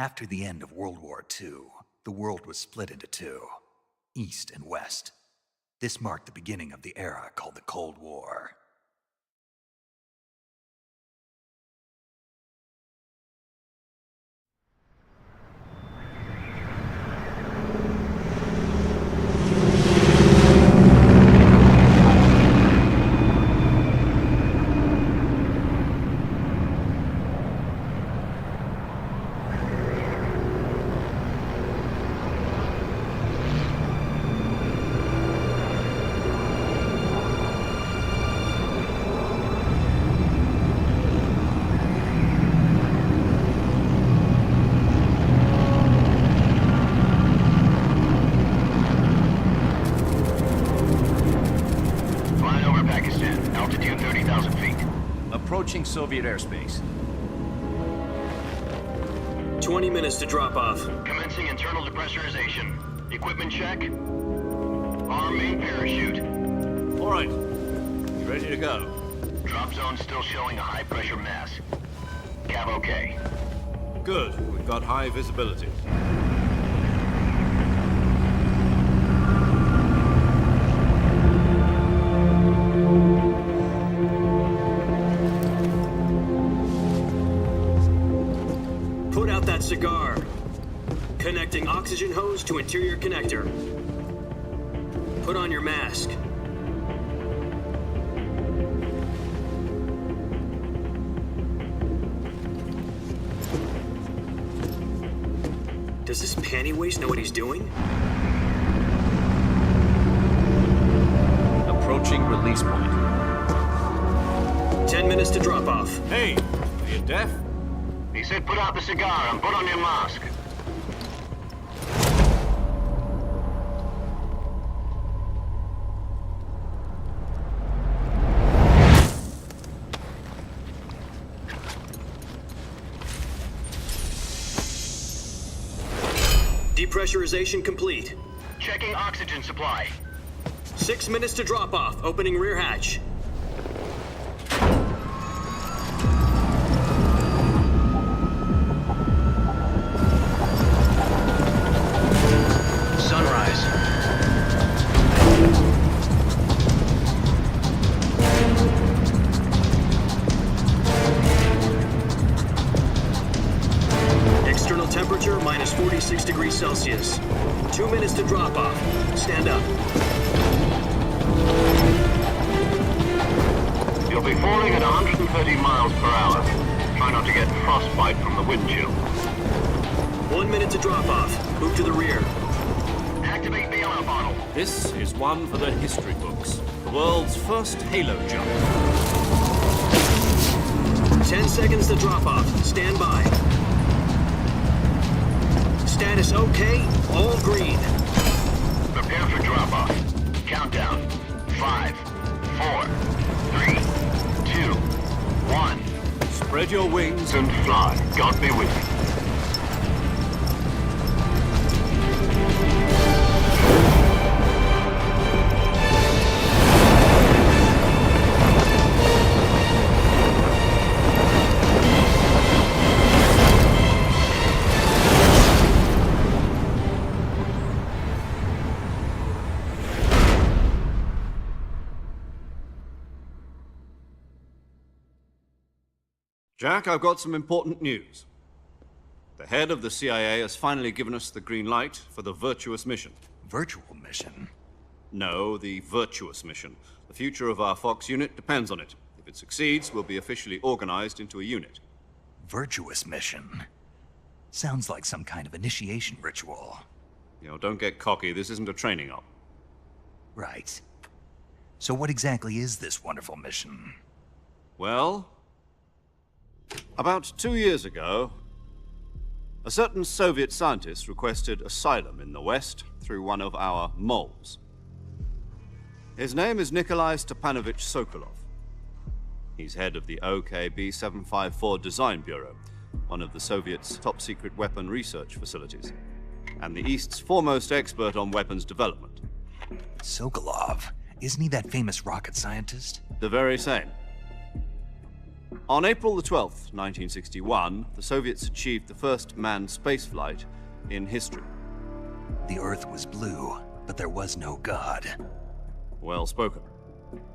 After the end of World War II, the world was split into two, East and West. This marked the beginning of the era called the Cold War. Approaching Soviet airspace. 20 minutes to drop off. Commencing internal depressurization. Equipment check. Arm main parachute. All right. You ready to go? Drop zone still showing a high pressure mass. Cav okay. Good. We've got high visibility. Put out that cigar. Connecting oxygen hose to interior connector. Put on your mask. Does this panty waste know what he's doing? Approaching release point. 10 minutes to drop off. Hey, are you deaf? He said put out the cigar and put on your mask. Depressurization complete. Checking oxygen supply. 6 minutes to drop off. Opening rear hatch. Sunrise. External temperature minus 46 degrees Celsius. 2 minutes to drop off. Stand up. You'll be falling at 130 miles per hour. Try not to get frostbite from the wind chill. 1 minute to drop off. Move to the rear. Activate the honor bottle. This is one for the history books. The world's first halo jump. 10 seconds to drop off. Stand by. Status okay. All green. Prepare for drop off. Countdown. 5, 4, 3, 2, 1. Spread your wings And fly. God be with you. Jack, I've got some important news. The head of the CIA has finally given us the green light for the virtuous mission. Virtual mission? No, the virtuous mission. The future of our Fox unit depends on it. If it succeeds, we'll be officially organized into a unit. Virtuous mission? Sounds like some kind of initiation ritual. You know, don't get cocky. This isn't a training op. Right. So what exactly is this wonderful mission? Well, about 2 years ago, a certain Soviet scientist requested asylum in the West through one of our moles. His name is Nikolai Stepanovich Sokolov. He's head of the OKB-754 Design Bureau, one of the Soviets' top-secret weapon research facilities, and the East's foremost expert on weapons development. Sokolov? Isn't he that famous rocket scientist? The very same. On April the 12th, 1961, the Soviets achieved the first manned spaceflight in history. The Earth was blue, but there was no God. Well spoken.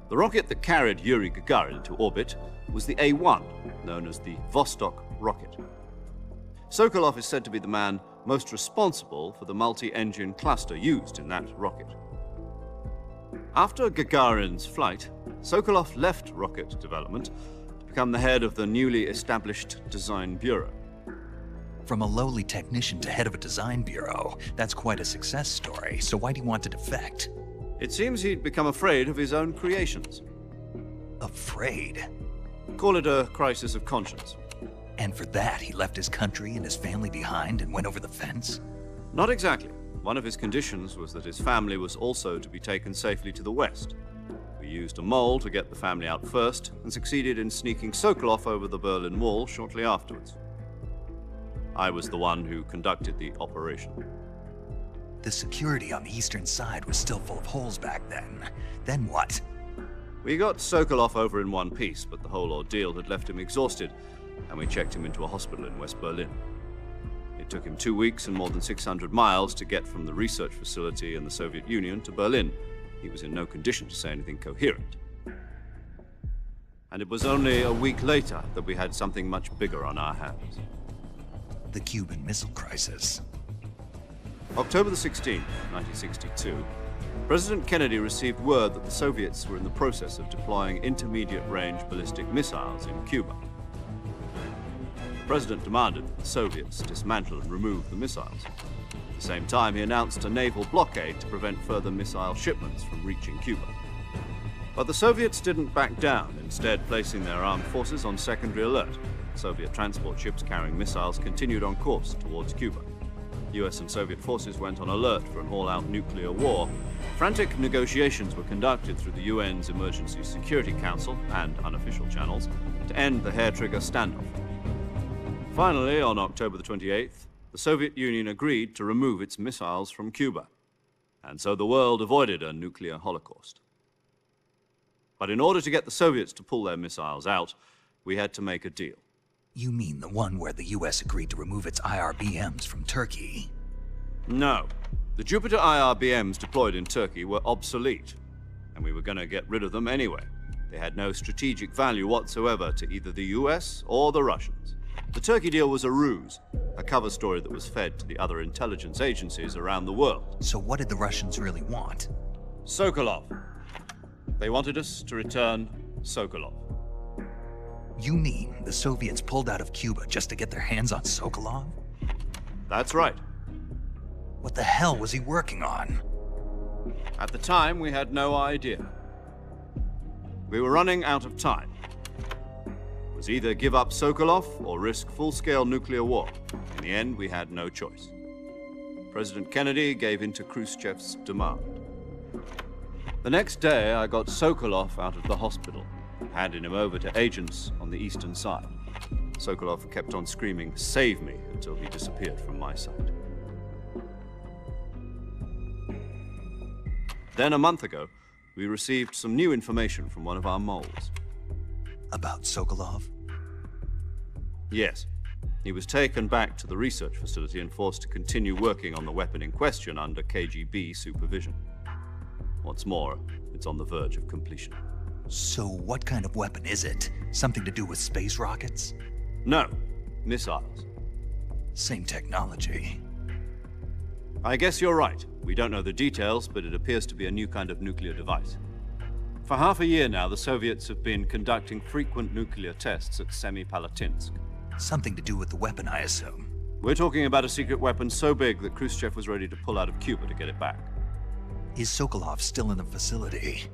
The rocket that carried Yuri Gagarin into orbit was the A-1, known as the Vostok rocket. Sokolov is said to be the man most responsible for the multi-engine cluster used in that rocket. After Gagarin's flight, Sokolov left rocket development to become the head of the newly established Design Bureau. From a lowly technician to head of a design bureau, that's quite a success story, so why'd he want to defect? It seems he'd become afraid of his own creations. Afraid? Call it a crisis of conscience. And for that, he left his country and his family behind and went over the fence? Not exactly. One of his conditions was that his family was also to be taken safely to the west. We used a mole to get the family out first and succeeded in sneaking Sokolov over the Berlin Wall shortly afterwards. I was the one who conducted the operation. The security on the eastern side was still full of holes back then. Then what? We got Sokolov over in one piece, but the whole ordeal had left him exhausted, and we checked him into a hospital in West Berlin. It took him 2 weeks and more than 600 miles to get from the research facility in the Soviet Union to Berlin. He was in no condition to say anything coherent. And it was only a week later that we had something much bigger on our hands. The Cuban Missile Crisis. October the 16th, 1962, President Kennedy received word that the Soviets were in the process of deploying intermediate-range ballistic missiles in Cuba. The President demanded that the Soviets dismantle and remove the missiles. At the same time, he announced a naval blockade to prevent further missile shipments from reaching Cuba. But the Soviets didn't back down, instead placing their armed forces on secondary alert. Soviet transport ships carrying missiles continued on course towards Cuba. US and Soviet forces went on alert for an all-out nuclear war. Frantic negotiations were conducted through the UN's Emergency Security Council and unofficial channels to end the hair-trigger standoff. Finally, on October the 28th, the Soviet Union agreed to remove its missiles from Cuba, and so the world avoided a nuclear holocaust. But in order to get the Soviets to pull their missiles out, we had to make a deal. You mean the one where the US agreed to remove its IRBMs from Turkey? No. The Jupiter IRBMs deployed in Turkey were obsolete, and we were going to get rid of them anyway. They had no strategic value whatsoever to either the US or the Russians. The Turkey deal was a ruse, a cover story that was fed to the other intelligence agencies around the world. So what did the Russians really want? Sokolov. They wanted us to return Sokolov. You mean the Soviets pulled out of Cuba just to get their hands on Sokolov? That's right. What the hell was he working on? At the time, we had no idea. We were running out of time. It was either give up Sokolov or risk full-scale nuclear war. In the end, we had no choice. President Kennedy gave in to Khrushchev's demand. The next day, I got Sokolov out of the hospital, handing him over to agents on the eastern side. Sokolov kept on screaming, "Save me," until he disappeared from my sight. Then a month ago, we received some new information from one of our moles. About Sokolov? Yes. He was taken back to the research facility and forced to continue working on the weapon in question under KGB supervision. What's more, it's on the verge of completion. So what kind of weapon is it? Something to do with space rockets? No, missiles. Same technology. I guess you're right. We don't know the details, but it appears to be a new kind of nuclear device. For half a year now, the Soviets have been conducting frequent nuclear tests at Semipalatinsk. Something to do with the weapon, I assume. We're talking about a secret weapon so big that Khrushchev was ready to pull out of Cuba to get it back. Is Sokolov still in the facility?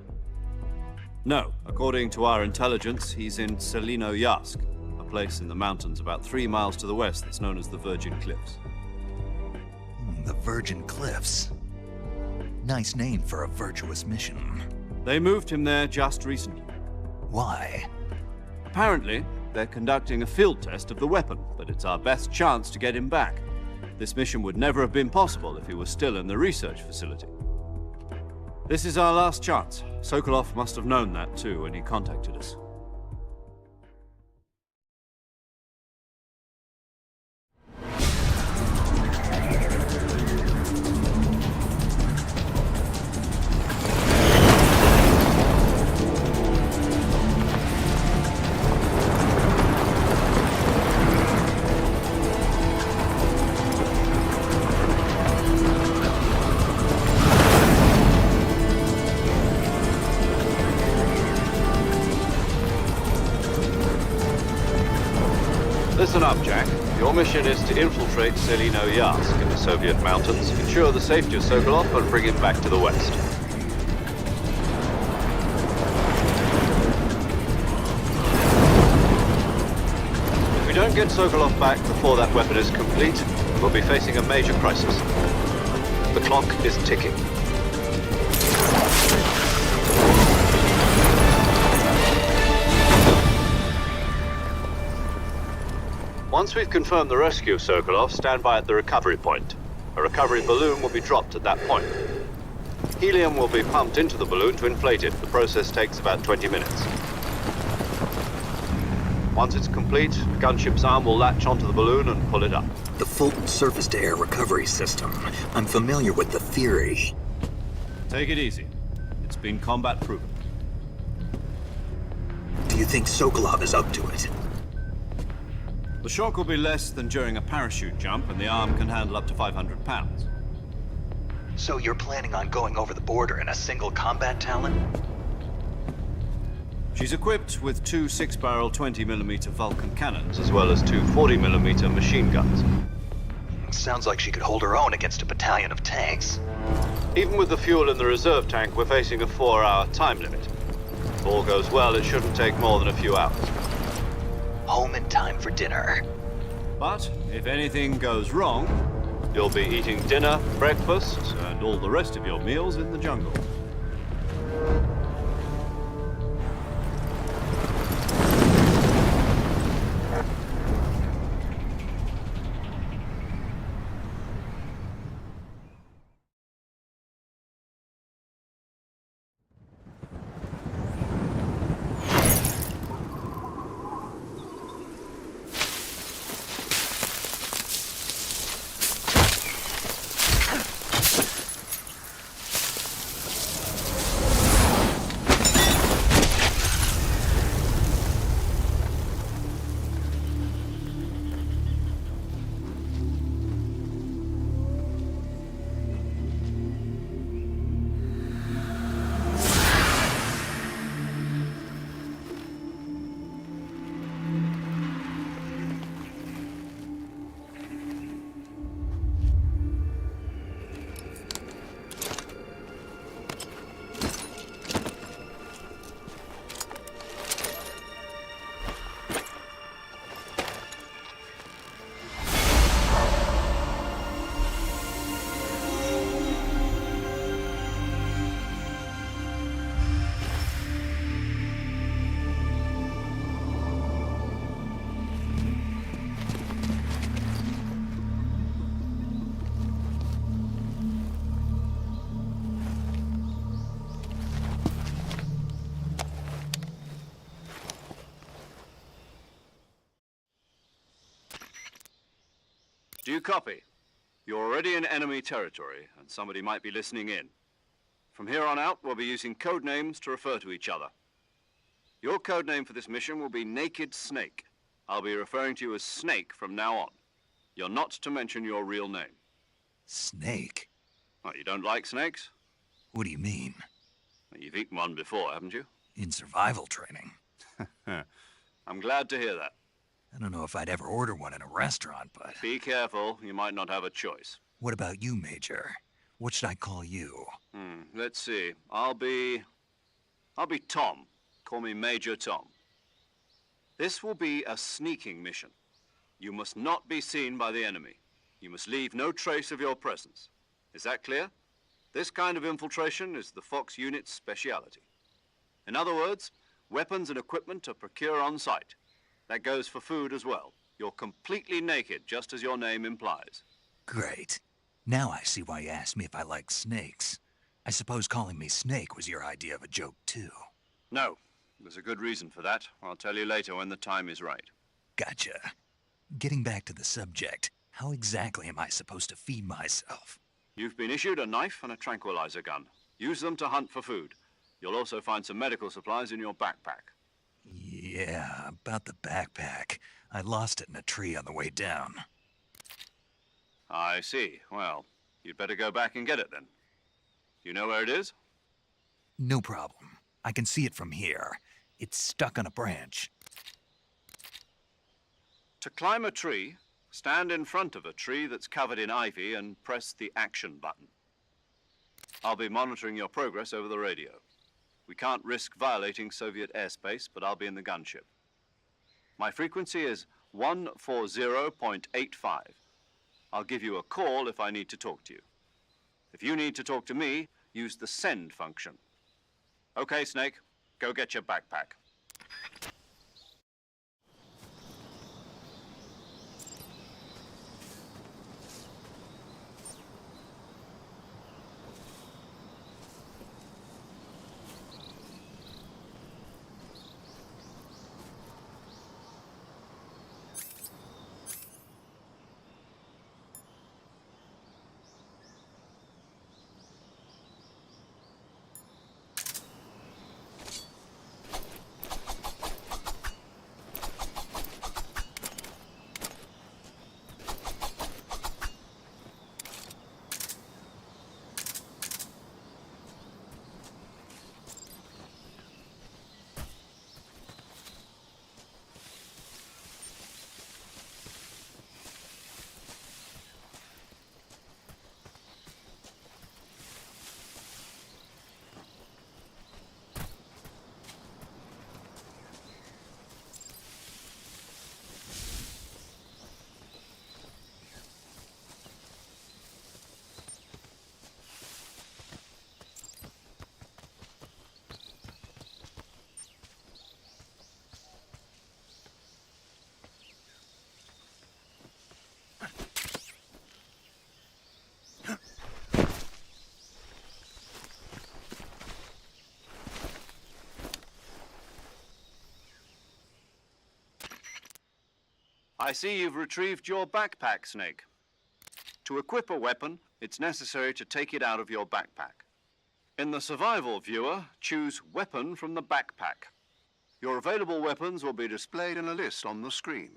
No. According to our intelligence, he's in Selinoyarsk, a place in the mountains about 3 miles to the west that's known as the Virgin Cliffs. The Virgin Cliffs. Nice name for a virtuous mission. They moved him there just recently. Why? Apparently, they're conducting a field test of the weapon, but it's our best chance to get him back. This mission would never have been possible if he was still in the research facility. This is our last chance. Sokolov must have known that too when he contacted us. Listen up, Jack. Your mission is to infiltrate Selino Yask in the Soviet mountains, ensure the safety of Sokolov, and bring him back to the West. If we don't get Sokolov back before that weapon is complete, we'll be facing a major crisis. The clock is ticking. Once we've confirmed the rescue of Sokolov, stand by at the recovery point. A recovery balloon will be dropped at that point. Helium will be pumped into the balloon to inflate it. The process takes about 20 minutes. Once it's complete, the gunship's arm will latch onto the balloon and pull it up. The Fulton surface-to-air recovery system. I'm familiar with the theory. Take it easy. It's been combat-proven. Do you think Sokolov is up to it? The shock will be less than during a parachute jump, and the arm can handle up to 500 pounds. So you're planning on going over the border in a single combat Talon? She's equipped with two 6-barrel 20mm Vulcan cannons, as well as two 40mm machine guns. Sounds like she could hold her own against a battalion of tanks. Even with the fuel in the reserve tank, we're facing a 4-hour time limit. If all goes well, it shouldn't take more than a few hours. Home in time for dinner. But if anything goes wrong, you'll be eating dinner, breakfast, and all the rest of your meals in the jungle. Do you copy? You're already in enemy territory, and somebody might be listening in. From here on out, we'll be using code names to refer to each other. Your code name for this mission will be Naked Snake. I'll be referring to you as Snake from now on. You're not to mention your real name. Snake? What, you don't like snakes? What do you mean? Well, you've eaten one before, haven't you? In survival training. I'm glad to hear that. I don't know if I'd ever order one in a restaurant, but... Be careful, you might not have a choice. What about you, Major? What should I call you? Let's see. I'll be Tom. Call me Major Tom. This will be a sneaking mission. You must not be seen by the enemy. You must leave no trace of your presence. Is that clear? This kind of infiltration is the Fox unit's speciality. In other words, weapons and equipment are procured on site. That goes for food as well. You're completely naked, just as your name implies. Great. Now I see why you asked me if I like snakes. I suppose calling me Snake was your idea of a joke, too. No. There's a good reason for that. I'll tell you later when the time is right. Gotcha. Getting back to the subject, how exactly am I supposed to feed myself? You've been issued a knife and a tranquilizer gun. Use them to hunt for food. You'll also find some medical supplies in your backpack. Yeah, about the backpack. I lost it in a tree on the way down. I see. Well, you'd better go back and get it then. You know where it is? No problem. I can see it from here. It's stuck on a branch. To climb a tree, stand in front of a tree that's covered in ivy and press the action button. I'll be monitoring your progress over the radio. We can't risk violating Soviet airspace, but I'll be in the gunship. My frequency is 140.85. I'll give you a call if I need to talk to you. If you need to talk to me, use the send function. Okay, Snake, go get your backpack. I see you've retrieved your backpack, Snake. To equip a weapon, it's necessary to take it out of your backpack. In the survival viewer, choose Weapon from the backpack. Your available weapons will be displayed in a list on the screen.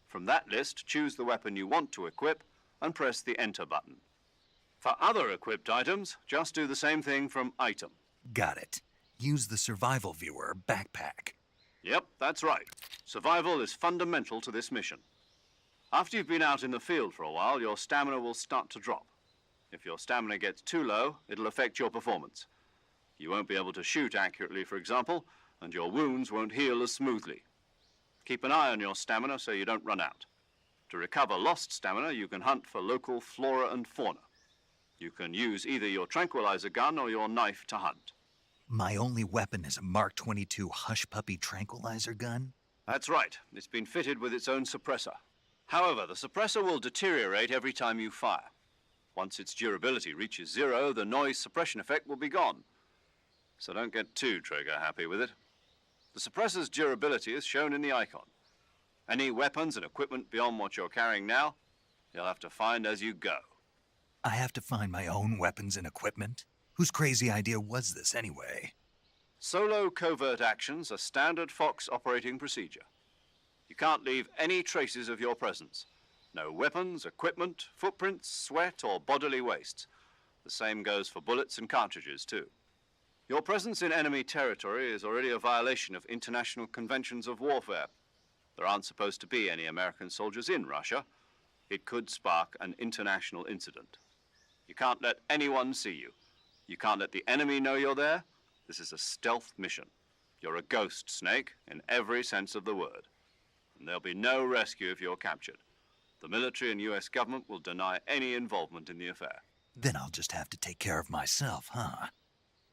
From that list, choose the weapon you want to equip and press the Enter button. For other equipped items, just do the same thing from Item. Got it. Use the survival viewer backpack. Yep, that's right. Survival is fundamental to this mission. After you've been out in the field for a while, your stamina will start to drop. If your stamina gets too low, it'll affect your performance. You won't be able to shoot accurately, for example, and your wounds won't heal as smoothly. Keep an eye on your stamina so you don't run out. To recover lost stamina, you can hunt for local flora and fauna. You can use either your tranquilizer gun or your knife to hunt. My only weapon is a Mark 22 Hush Puppy tranquilizer gun? That's right. It's been fitted with its own suppressor. However, the suppressor will deteriorate every time you fire. Once its durability reaches 0, the noise suppression effect will be gone. So don't get too trigger-happy with it. The suppressor's durability is shown in the icon. Any weapons and equipment beyond what you're carrying now, you'll have to find as you go. I have to find my own weapons and equipment? Whose crazy idea was this, anyway? Solo covert actions are standard Fox operating procedure. You can't leave any traces of your presence. No weapons, equipment, footprints, sweat, or bodily wastes. The same goes for bullets and cartridges, too. Your presence in enemy territory is already a violation of international conventions of warfare. There aren't supposed to be any American soldiers in Russia. It could spark an international incident. You can't let anyone see you. You can't let the enemy know you're there. This is a stealth mission. You're a ghost, Snake, in every sense of the word. And there'll be no rescue if you're captured. The military and U.S. government will deny any involvement in the affair. Then I'll just have to take care of myself, huh?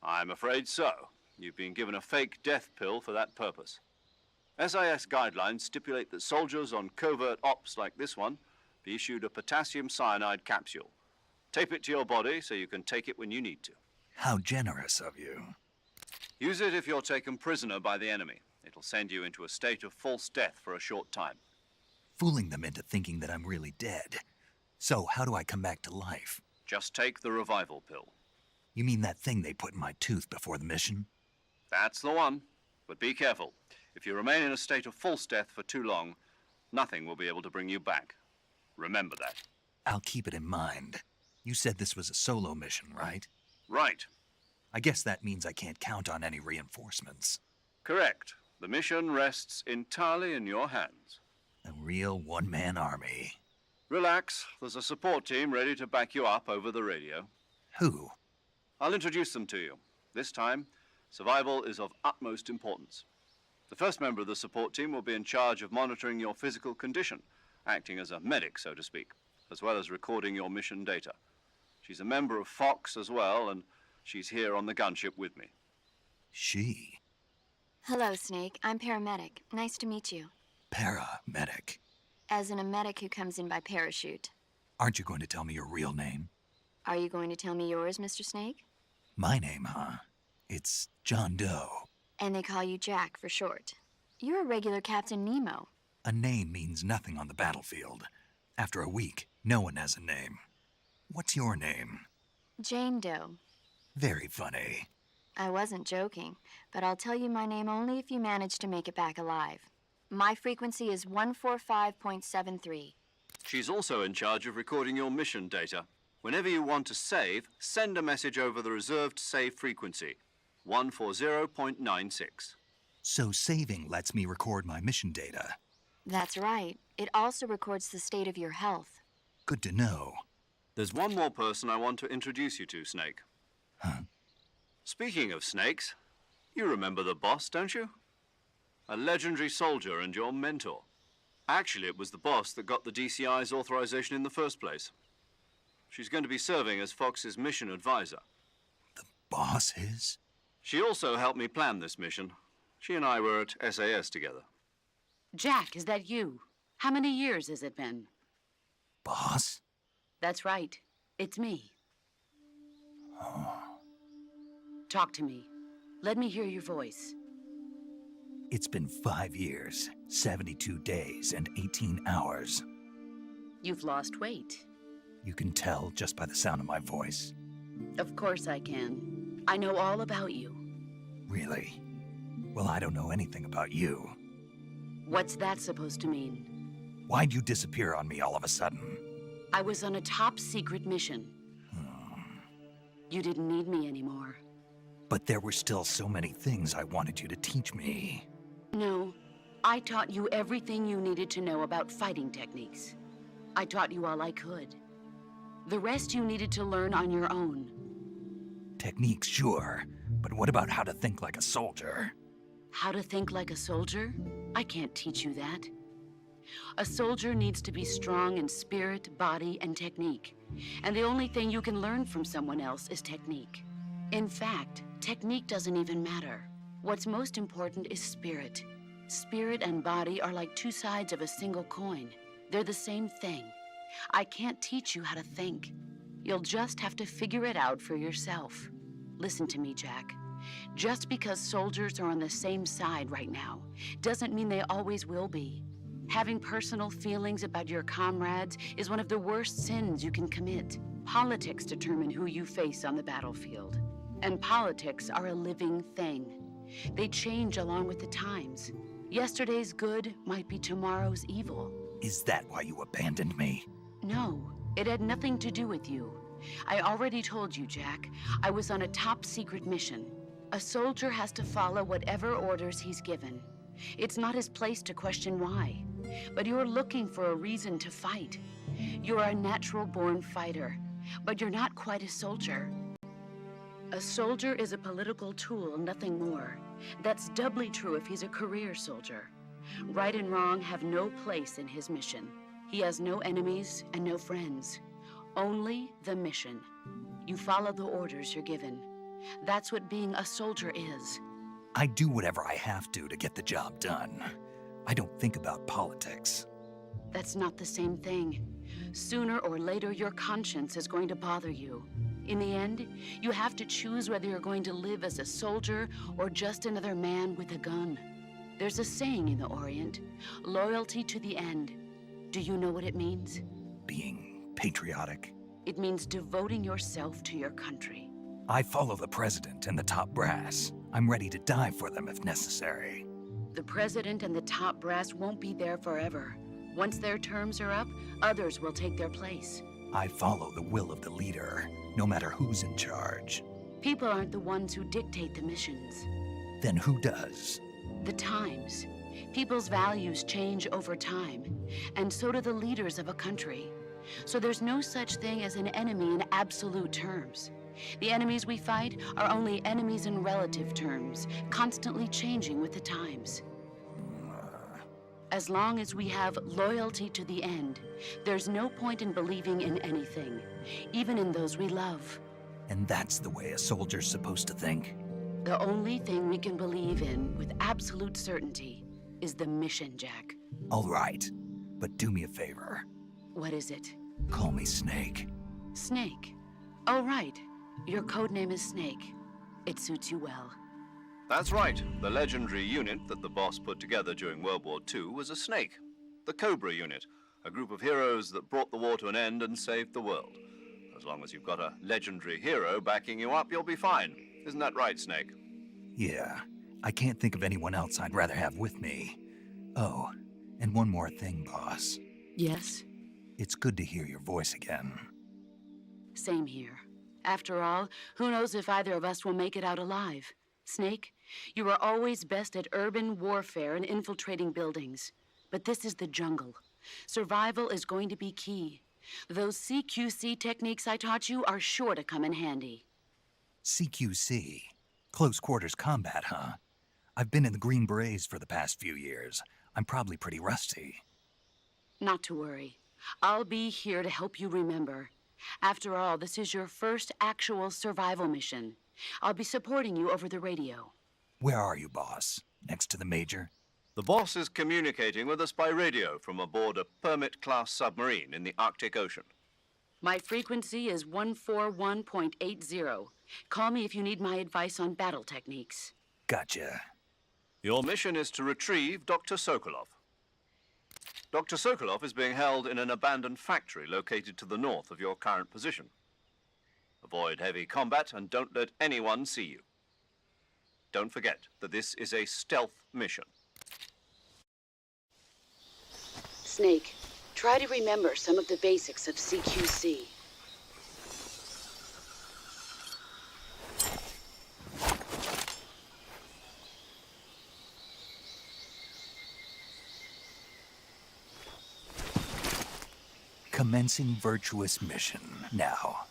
I'm afraid so. You've been given a fake death pill for that purpose. SIS guidelines stipulate that soldiers on covert ops like this one be issued a potassium cyanide capsule. Tape it to your body so you can take it when you need to. How generous of you. Use it if you're taken prisoner by the enemy. It'll send you into a state of false death for a short time. Fooling them into thinking that I'm really dead. So, how do I come back to life? Just take the revival pill. You mean that thing they put in my tooth before the mission? That's the one. But be careful. If you remain in a state of false death for too long, nothing will be able to bring you back. Remember that. I'll keep it in mind. You said this was a solo mission, right? Right. I guess that means I can't count on any reinforcements. Correct. The mission rests entirely in your hands. I Real one-man army. Relax. There's a support team ready to back you up over the radio. Who? I'll introduce them to you. This time, survival is of utmost importance. The first member of the support team will be in charge of monitoring your physical condition, acting as a medic, so to speak, as well as recording your mission data. She's a member of Fox as well, and she's here on the gunship with me. She? Hello, Snake. I'm paramedic. Nice to meet you. Paramedic. As in a medic who comes in by parachute. Aren't you going to tell me your real name? Are you going to tell me yours, Mr. Snake? My name, huh? It's John Doe. And they call you Jack for short. You're a regular Captain Nemo. A name means nothing on the battlefield. After a week, no one has a name. What's your name? Jane Doe. Very funny. I wasn't joking, but I'll tell you my name only if you manage to make it back alive. My frequency is 145.73. She's also in charge of recording your mission data. Whenever you want to save, send a message over the reserved save frequency, 140.96. So saving lets me record my mission data. That's right. It also records the state of your health. Good to know. There's one more person I want to introduce you to, Snake. Huh? Speaking of snakes, you remember the boss, don't you? A legendary soldier and your mentor. Actually, it was the boss that got the DCI's authorization in the first place. She's going to be serving as Fox's mission advisor. The boss is? She also helped me plan this mission. She and I were at SAS together. Jack, is that you? How many years has it been? Boss? That's right. It's me. Talk to me. Let me hear your voice. It's been 5 years, 72 days, and 18 hours. You've lost weight. You can tell just by the sound of my voice. Of course I can. I know all about you. Really? Well, I don't know anything about you. What's that supposed to mean? Why'd you disappear on me all of a sudden? I was on a top-secret mission. You didn't need me anymore. But there were still so many things I wanted you to teach me. No, I taught you everything you needed to know about fighting techniques. I taught you all I could. The rest you needed to learn on your own. Techniques, sure. But what about how to think like a soldier? How to think like a soldier? I can't teach you that. A soldier needs to be strong in spirit, body, and technique. And the only thing you can learn from someone else is technique. In fact, technique doesn't even matter. What's most important is spirit. Spirit and body are like two sides of a single coin. They're the same thing. I can't teach you how to think. You'll just have to figure it out for yourself. Listen to me, Jack. Just because soldiers are on the same side right now doesn't mean they always will be. Having personal feelings about your comrades is one of the worst sins you can commit. Politics determine who you face on the battlefield. And politics are a living thing. They change along with the times. Yesterday's good might be tomorrow's evil. Is that why you abandoned me? No, it had nothing to do with you. I already told you, Jack. I was on a top-secret mission. A soldier has to follow whatever orders he's given. It's not his place to question why. But you're looking for a reason to fight. You're a natural-born fighter, but you're not quite a soldier. A soldier is a political tool, nothing more. That's doubly true if he's a career soldier. Right and wrong have no place in his mission. He has no enemies and no friends. Only the mission. You follow the orders you're given. That's what being a soldier is. I do whatever I have to get the job done. I don't think about politics. That's not the same thing. Sooner or later, your conscience is going to bother you. In the end, you have to choose whether you're going to live as a soldier or just another man with a gun. There's a saying in the Orient, loyalty to the end. Do you know what it means? Being patriotic. It means devoting yourself to your country. I follow the president and the top brass. I'm ready to die for them if necessary. The president and the top brass won't be there forever. Once their terms are up, others will take their place. I follow the will of the leader, no matter who's in charge. People aren't the ones who dictate the missions. Then who does? The times. People's values change over time, and so do the leaders of a country. So there's no such thing as an enemy in absolute terms. The enemies we fight are only enemies in relative terms, constantly changing with the times. As long as we have loyalty to the end, there's no point in believing in anything, even in those we love. And that's the way a soldier's supposed to think? The only thing we can believe in with absolute certainty is the mission, Jack. All right, but do me a favor. What is it? Call me Snake. Snake. Oh, right. Your codename is Snake. It suits you well. That's right. The legendary unit that the boss put together during World War II was a snake. The Cobra unit, a group of heroes that brought the war to an end and saved the world. As long as you've got a legendary hero backing you up, you'll be fine. Isn't that right, Snake? Yeah, I can't think of anyone else I'd rather have with me. Oh, and one more thing, boss. Yes? It's good to hear your voice again. Same here. After all, who knows if either of us will make it out alive? Snake, you are always best at urban warfare and infiltrating buildings. But this is the jungle. Survival is going to be key. Those CQC techniques I taught you are sure to come in handy. CQC? Close quarters combat, huh? I've been in the Green Berets for the past few years. I'm probably pretty rusty. Not to worry. I'll be here to help you remember. After all, this is your first actual survival mission. I'll be supporting you over the radio. Where are you, boss? Next to the Major? The boss is communicating with us by radio from aboard a Permit-class submarine in the Arctic Ocean. My frequency is 141.80. Call me if you need my advice on battle techniques. Gotcha. Your mission is to retrieve Dr. Sokolov. Dr. Sokolov is being held in an abandoned factory located to the north of your current position. Avoid heavy combat and don't let anyone see you. Don't forget that this is a stealth mission. Snake, try to remember some of the basics of CQC. Commencing virtuous mission now.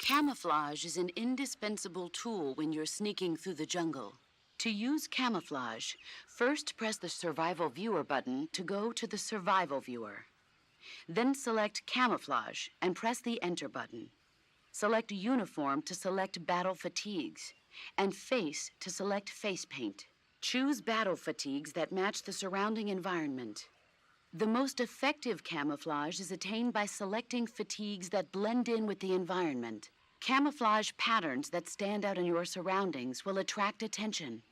Camouflage is an indispensable tool when you're sneaking through the jungle. To use camouflage, first press the Survival Viewer button to go to the Survival Viewer. Then select Camouflage and press the Enter button. Select Uniform to select Battle Fatigues, and Face to select Face Paint. Choose battle fatigues that match the surrounding environment. The most effective camouflage is attained by selecting fatigues that blend in with the environment. Camouflage patterns that stand out in your surroundings will attract attention.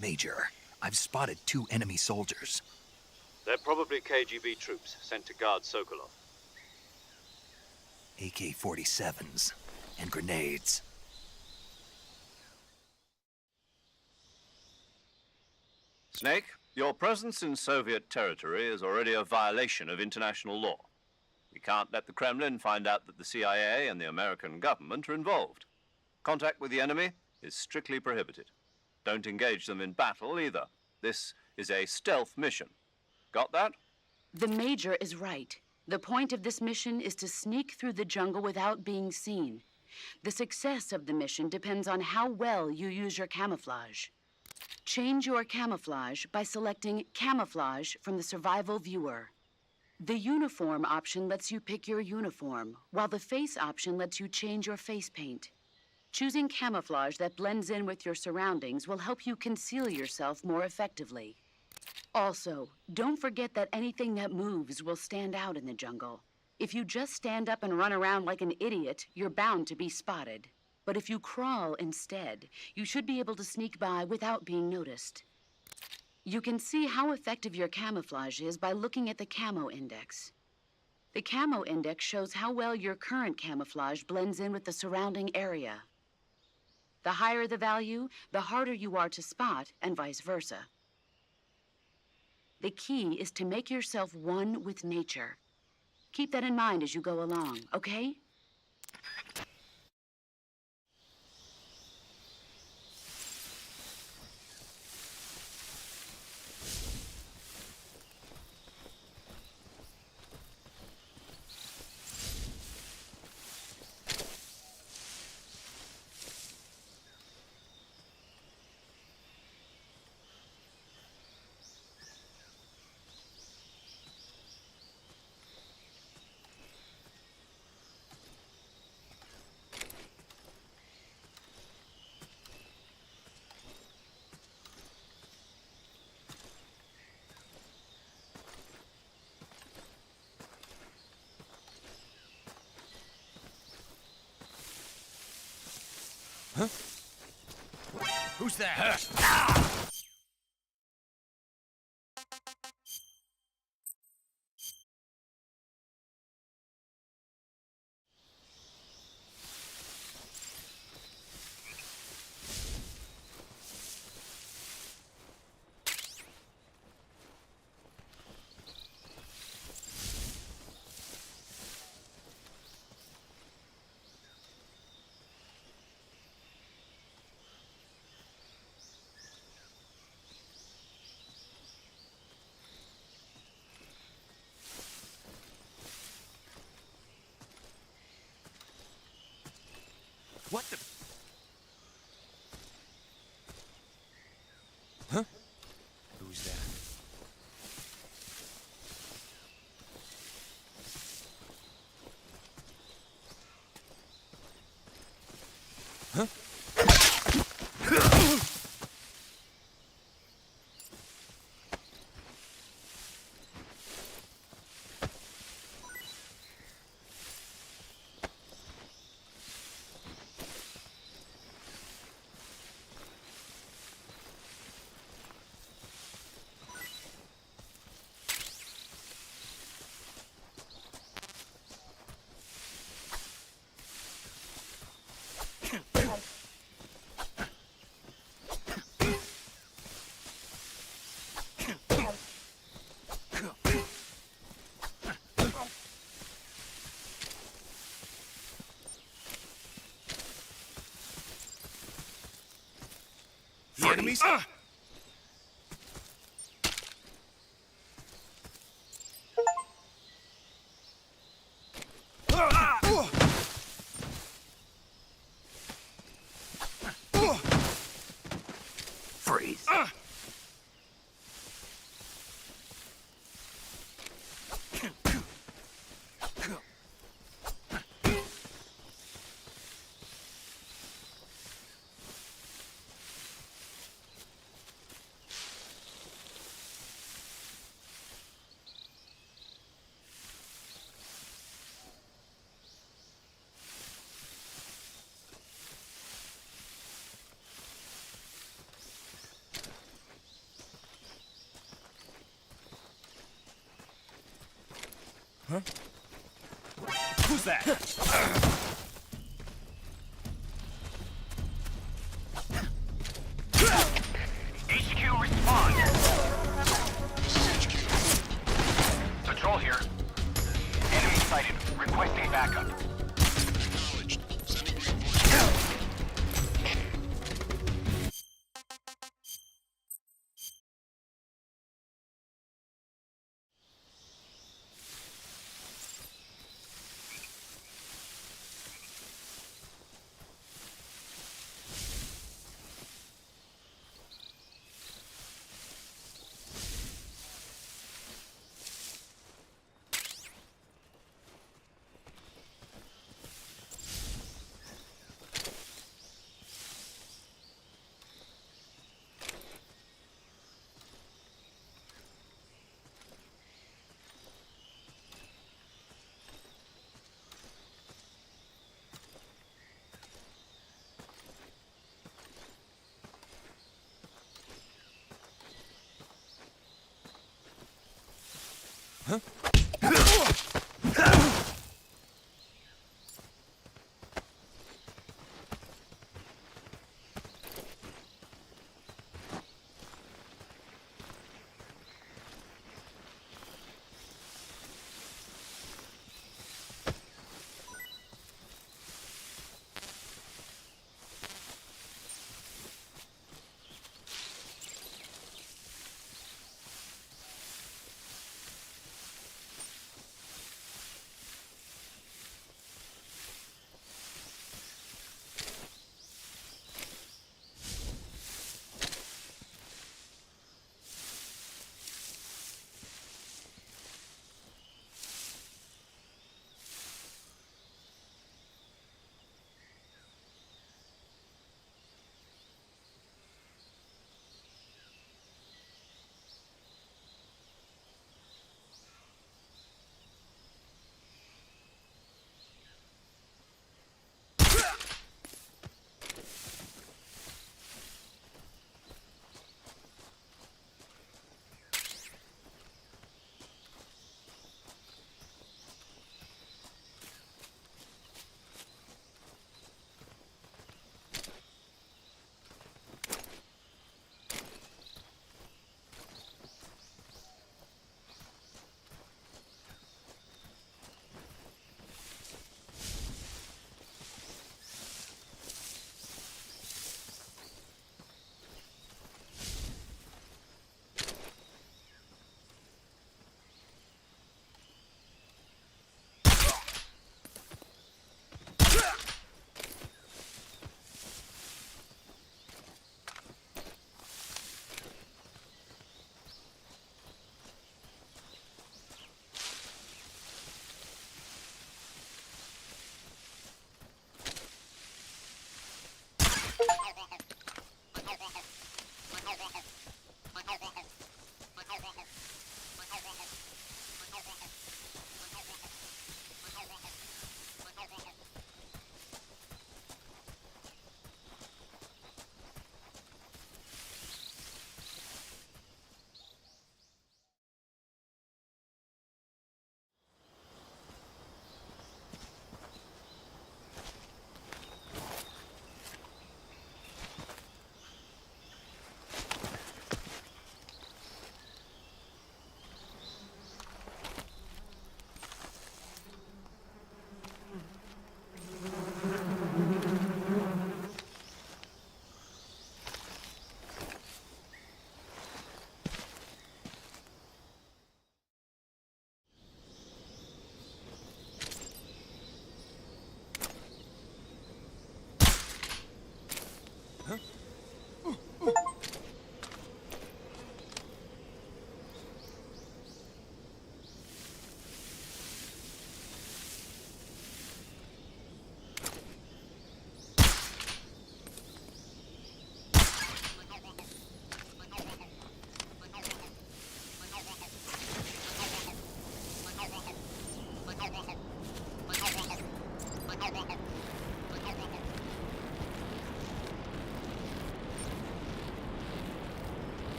Major, I've spotted 2 enemy soldiers. They're probably KGB troops sent to guard Sokolov. AK-47s and grenades. Snake, your presence in Soviet territory is already a violation of international law. We can't let the Kremlin find out that the CIA and the American government are involved. Contact with the enemy is strictly prohibited. Don't engage them in battle either. This is a stealth mission. Got that? The Major is right. The point of this mission is to sneak through the jungle without being seen. The success of the mission depends on how well you use your camouflage. Change your camouflage by selecting Camouflage from the Survival Viewer. The Uniform option lets you pick your uniform, while the Face option lets you change your face paint. Choosing camouflage that blends in with your surroundings will help you conceal yourself more effectively. Also, don't forget that anything that moves will stand out in the jungle. If you just stand up and run around like an idiot, you're bound to be spotted. But if you crawl instead, you should be able to sneak by without being noticed. You can see how effective your camouflage is by looking at the Camo Index. The Camo Index shows how well your current camouflage blends in with the surrounding area. The higher the value, the harder you are to spot, and vice versa. The key is to make yourself one with nature. Keep that in mind as you go along, okay? Who's that? What the? Huh? Who's that? Huh? The enemies? Freeze. Huh? Who's that? HQ respond.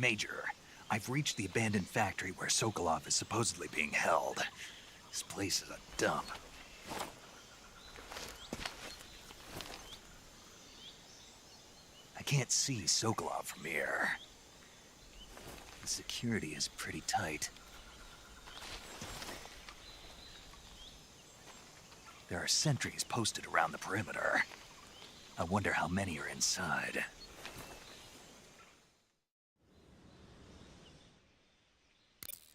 Major, I've reached the abandoned factory where Sokolov is supposedly being held. This place is a dump. I can't see Sokolov from here. The security is pretty tight. There are sentries posted around the perimeter. I wonder how many are inside.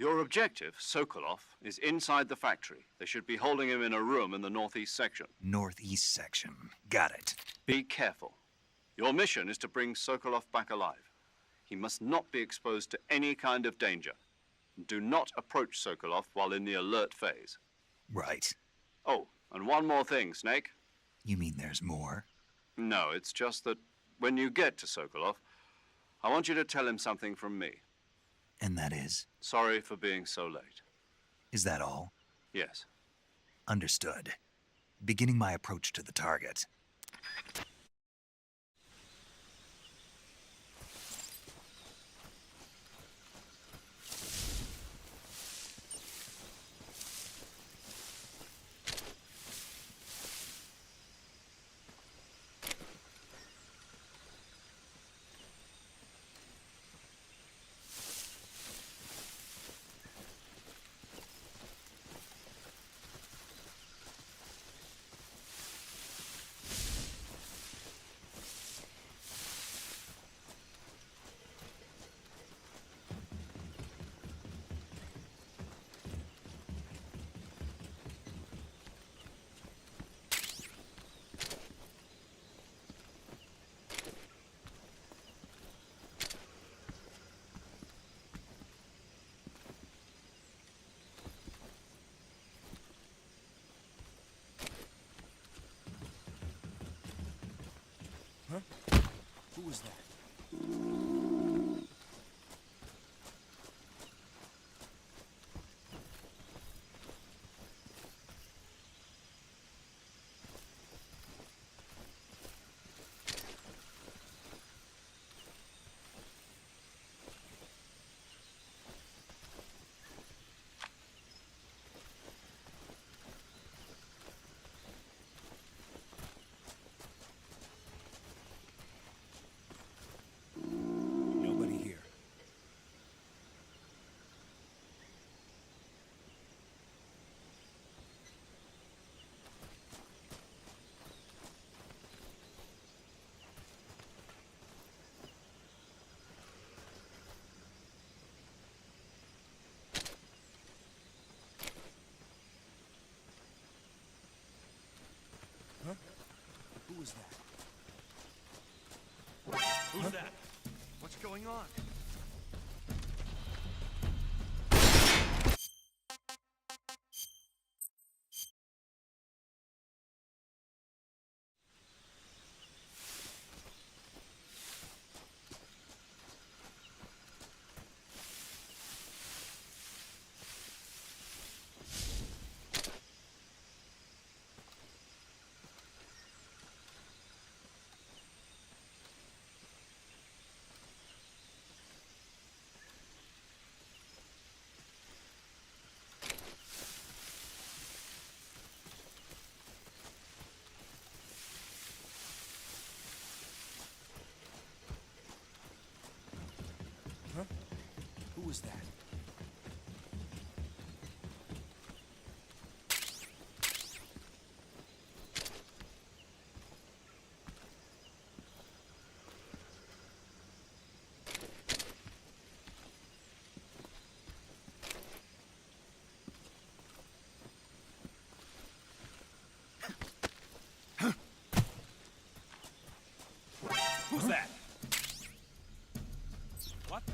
Your objective, Sokolov, is inside the factory. They should be holding him in a room in the northeast section. Northeast section. Got it. Be careful. Your mission is to bring Sokolov back alive. He must not be exposed to any kind of danger. Do not approach Sokolov while in the alert phase. Right. Oh, and one more thing, Snake. You mean there's more? No, it's just that when you get to Sokolov, I want you to tell him something from me. And that is? Sorry for being so late. Is that all? Yes. Understood. Beginning my approach to the target. Who was that? Nobody here. Huh? Who was that? Who's that? What's going on? Huh? Who was that? Who's that? What the?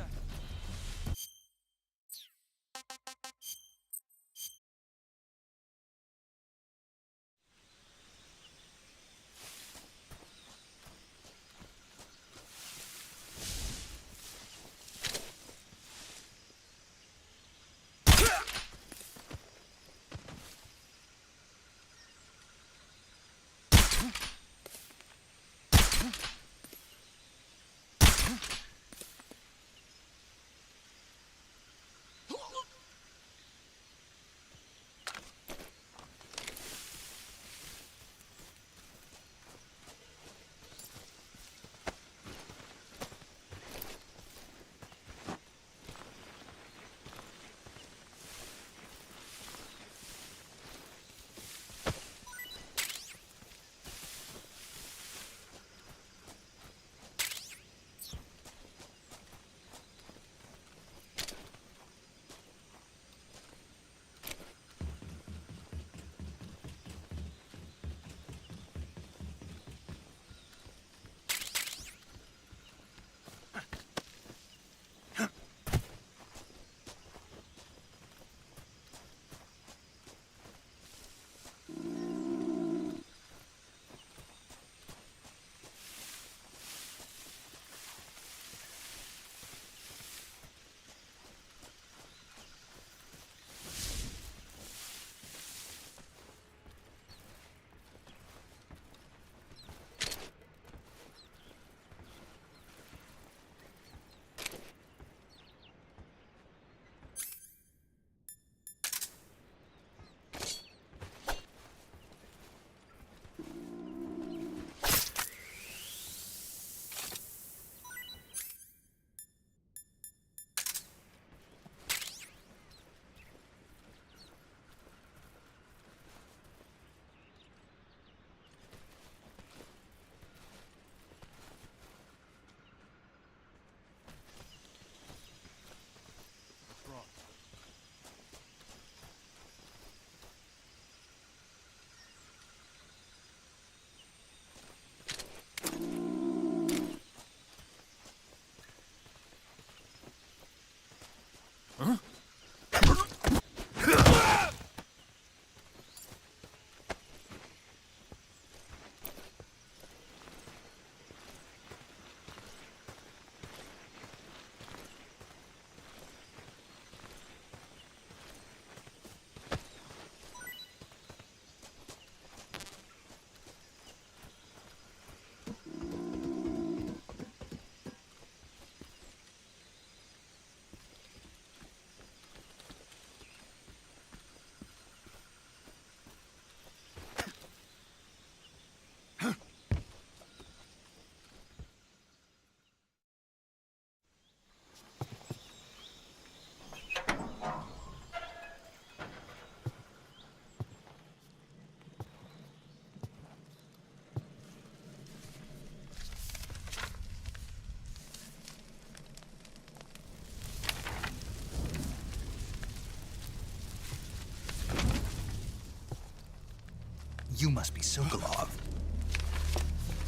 You must be Sokolov.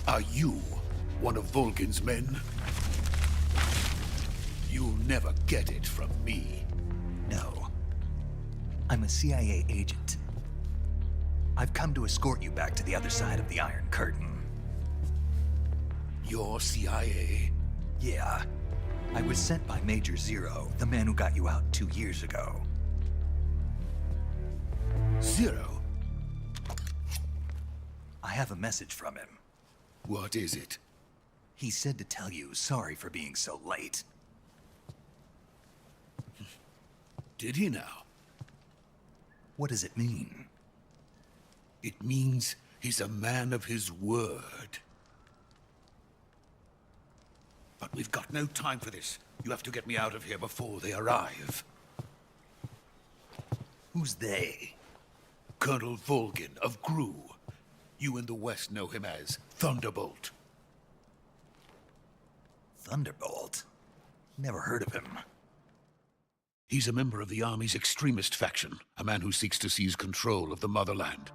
Are you one of Volgin's men? You'll never get it from me. No. I'm a CIA agent. I've come to escort you back to the other side of the Iron Curtain. You're CIA? Yeah. I was sent by Major Zero, the man who got you out 2 years ago. Zero? I have a message from him. What is it? He said to tell you sorry for being so late. Did he now? What does it mean? It means he's a man of his word. But we've got no time for this. You have to get me out of here before they arrive. Who's they? Colonel Volgin of GRU. You in the West know him as Thunderbolt. Thunderbolt? Never heard of him. He's a member of the Army's extremist faction, a man who seeks to seize control of the motherland.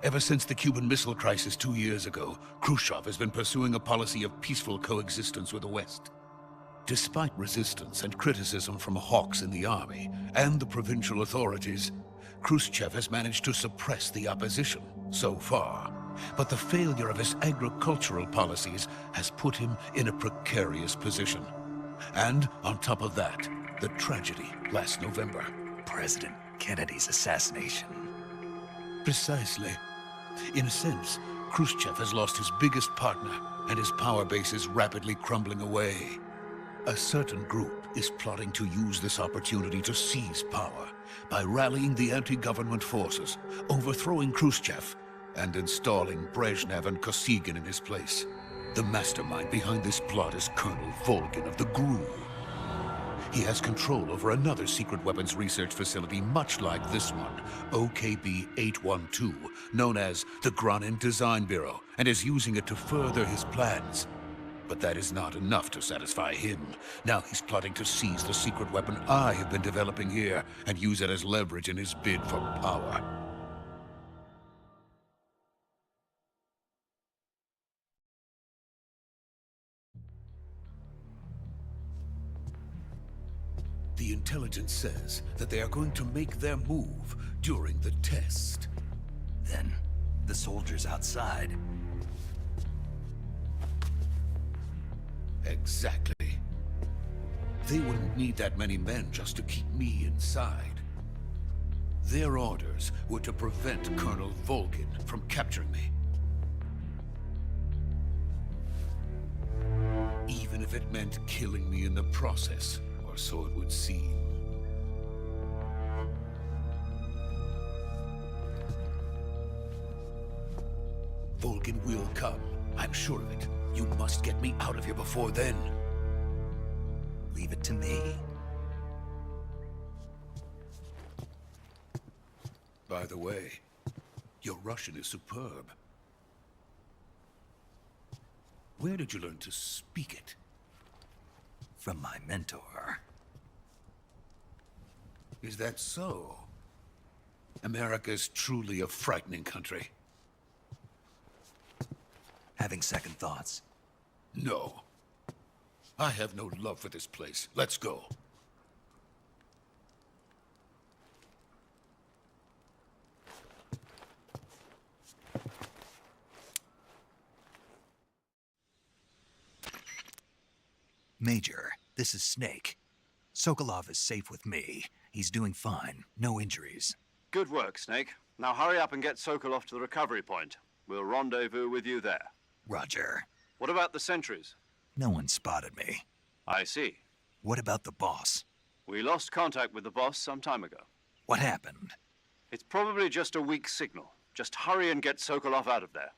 Ever since the Cuban Missile Crisis 2 years ago, Khrushchev has been pursuing a policy of peaceful coexistence with the West. Despite resistance and criticism from hawks in the army and the provincial authorities, Khrushchev has managed to suppress the opposition so far. But the failure of his agricultural policies has put him in a precarious position. And on top of that, the tragedy last November. President Kennedy's assassination. Precisely. In a sense, Khrushchev has lost his biggest partner, and his power base is rapidly crumbling away. A certain group is plotting to use this opportunity to seize power by rallying the anti-government forces, overthrowing Khrushchev, and installing Brezhnev and Kosygin in his place. The mastermind behind this plot is Colonel Volgin of the GRU. He has control over another secret weapons research facility much like this one, OKB-812, known as the Granin Design Bureau, and is using it to further his plans. But that is not enough to satisfy him. Now he's plotting to seize the secret weapon I have been developing here and use it as leverage in his bid for power. The intelligence says that they are going to make their move during the test. Then, the soldiers outside. Exactly. They wouldn't need that many men just to keep me inside. Their orders were to prevent Colonel Volgin from capturing me. Even if it meant killing me in the process, or so it would seem. Volgin will come. I'm sure of it. You must get me out of here before then. Leave it to me. By the way, your Russian is superb. Where did you learn to speak it? From my mentor. Is that so? America is truly a frightening country. Having second thoughts. No. I have no love for this place. Let's go. Major, this is Snake. Sokolov is safe with me. He's doing fine. No injuries. Good work, Snake. Now hurry up and get Sokolov to the recovery point. We'll rendezvous with you there. Roger. What about the sentries? No one spotted me. I see. What about the boss? We lost contact with the boss some time ago. What happened? It's probably just a weak signal. Just hurry and get Sokolov out of there.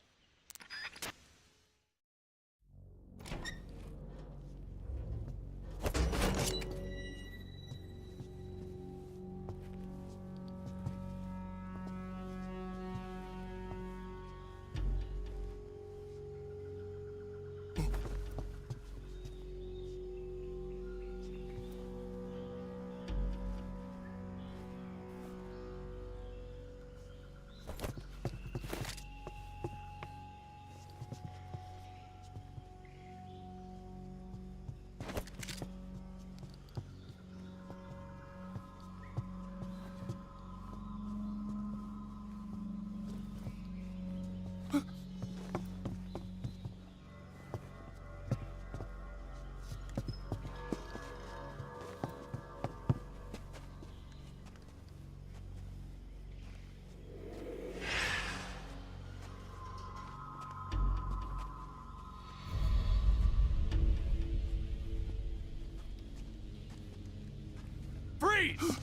Freeze!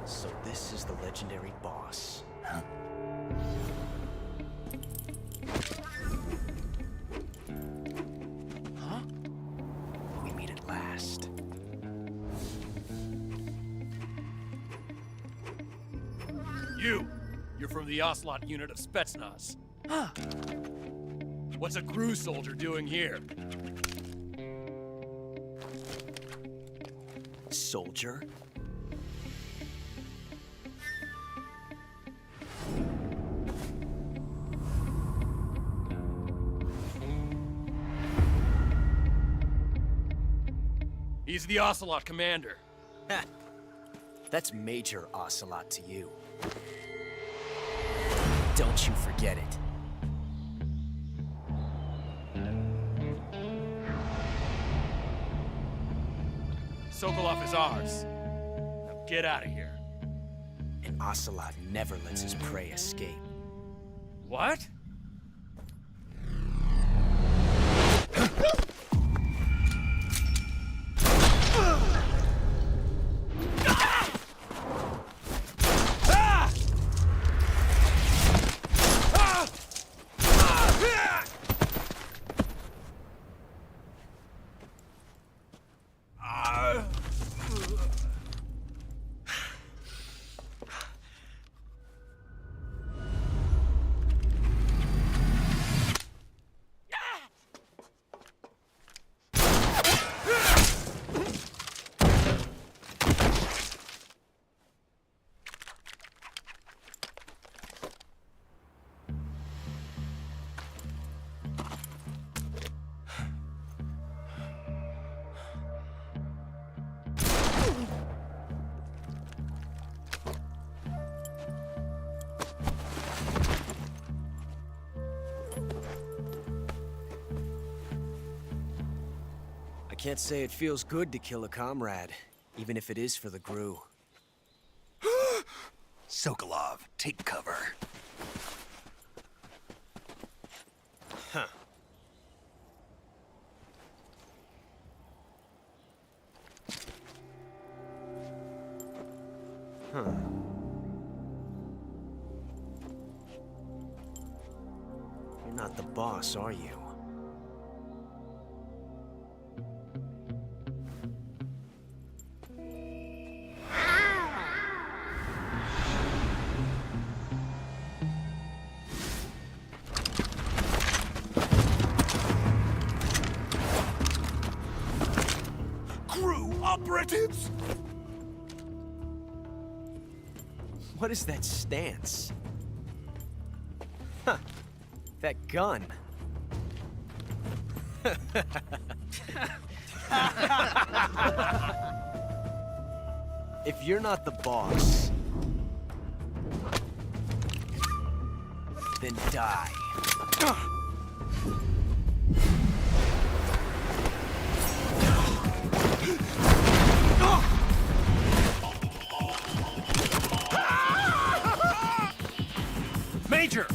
So this is the legendary boss. Huh? Huh? We meet at last. You're from the Ocelot unit of Spetsnaz. Huh. What's a crew soldier doing here? Soldier? He's the Ocelot commander. Ha! That's Major Ocelot to you. Don't you forget it. Sokolov is ours. Now get out of here. And Ocelot never lets his prey escape. What? I can't say it feels good to kill a comrade, even if it is for the GRU. Sokolov, take cover. Huh. Huh. You're not the boss, are you? Operatives? What is that stance? Huh. That gun. If you're not the boss, then die. Major!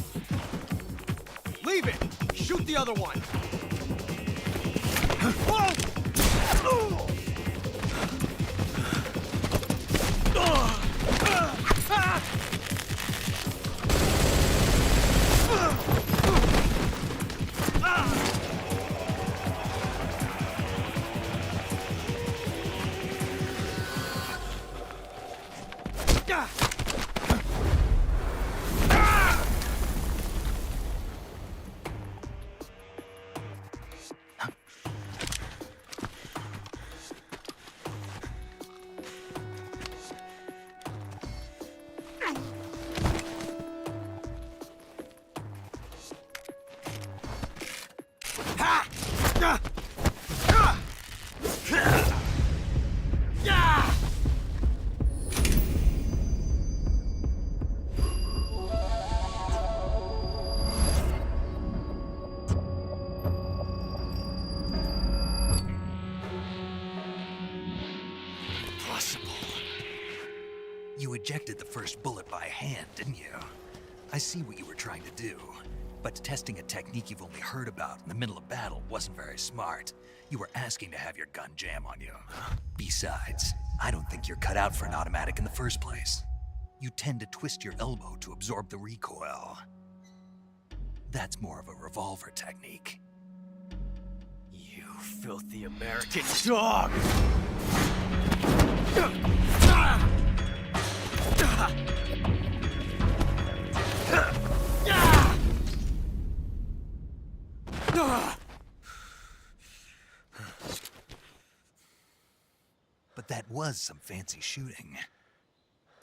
Leave it! Shoot the other one! You ejected the first bullet by hand, didn't you? I see what you were trying to do. But testing a technique you've only heard about in the middle of battle wasn't very smart. You were asking to have your gun jam on you. Besides, I don't think you're cut out for an automatic in the first place. You tend to twist your elbow to absorb the recoil. That's more of a revolver technique. You filthy American dog! But that was some fancy shooting.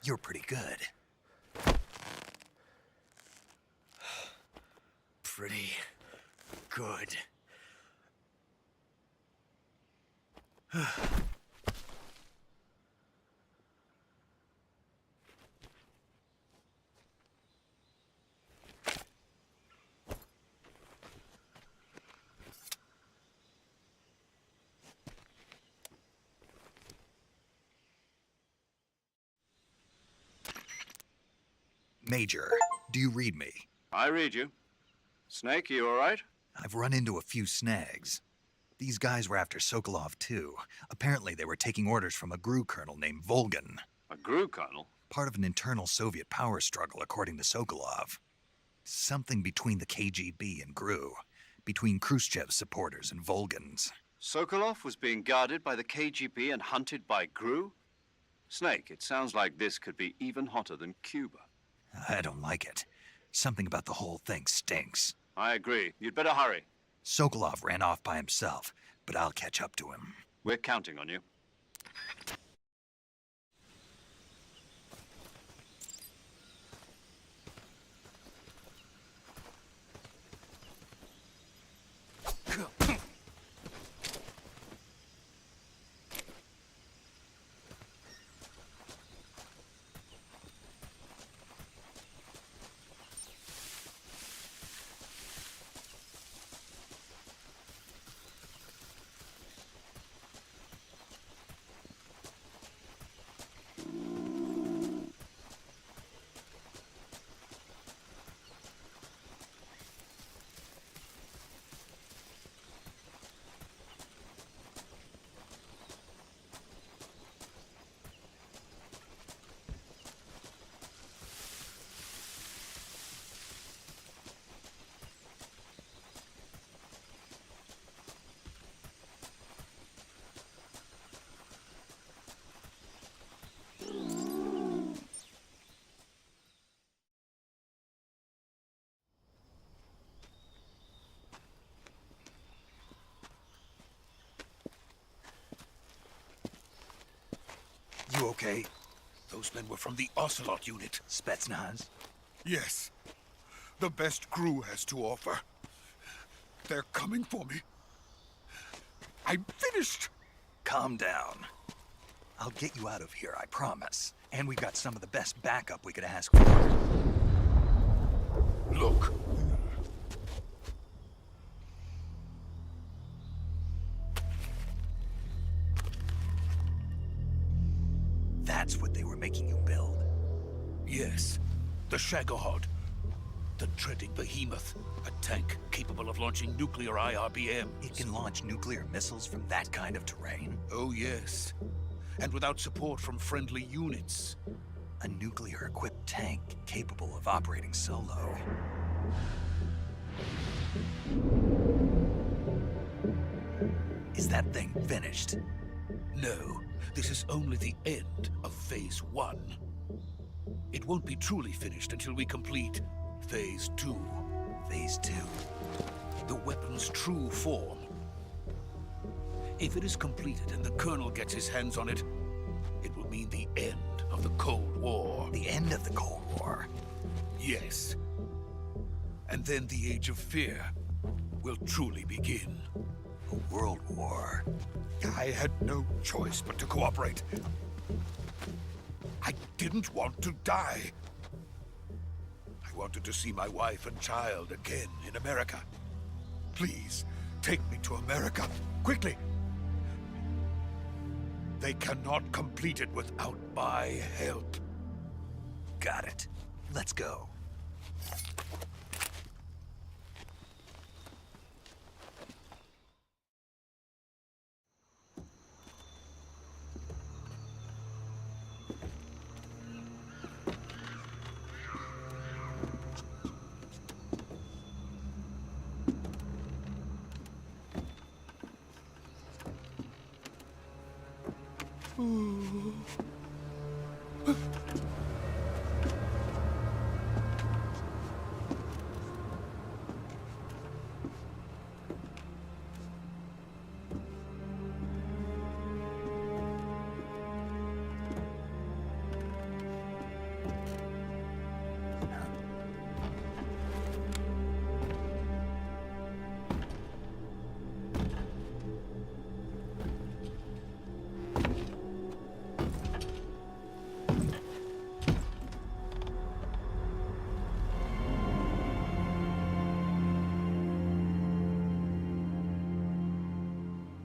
You're pretty good. Pretty good. Major, do you read me? I read you. Snake, you all right? I've run into a few snags. These guys were after Sokolov too. Apparently they were taking orders from a GRU colonel named Volgan. A GRU colonel? Part of an internal Soviet power struggle, according to Sokolov. Something between the KGB and GRU. Between Khrushchev's supporters and Volgan's. Sokolov was being guarded by the KGB and hunted by GRU? Snake, it sounds like this could be even hotter than Cuba. I don't like it. Something about the whole thing stinks. I agree. You'd better hurry. Sokolov ran off by himself, but I'll catch up to him. We're counting on you. You okay? Those men were from the Ocelot unit. Spetsnaz? Yes. The best GRU has to offer. They're coming for me. I'm finished. Calm down. I'll get you out of here, I promise. And we've got some of the best backup we could ask for. Look. That's what they were making you build? Yes. The Shagohod. The treading behemoth. A tank capable of launching nuclear IRBMs. It can launch nuclear missiles from that kind of terrain? Oh, yes. And without support from friendly units. A nuclear-equipped tank capable of operating solo. Is that thing finished? No. This is only the end of Phase 1. It won't be truly finished until we complete Phase 2. Phase 2? The weapon's true form. If it is completed and the Colonel gets his hands on it, it will mean the end of the Cold War. The end of the Cold War? Yes. And then the Age of Fear will truly begin. A world war? I had no choice but to cooperate. I didn't want to die. I wanted to see my wife and child again in America. Please, take me to America, quickly. They cannot complete it without my help. Got it. Let's go.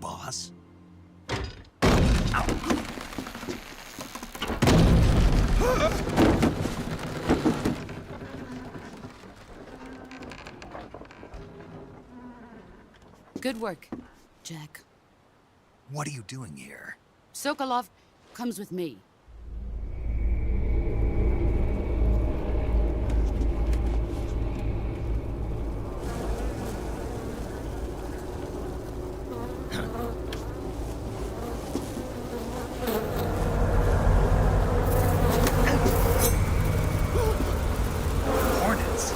Boss? Good work, Jack. What are you doing here? Sokolov comes with me. Hornets?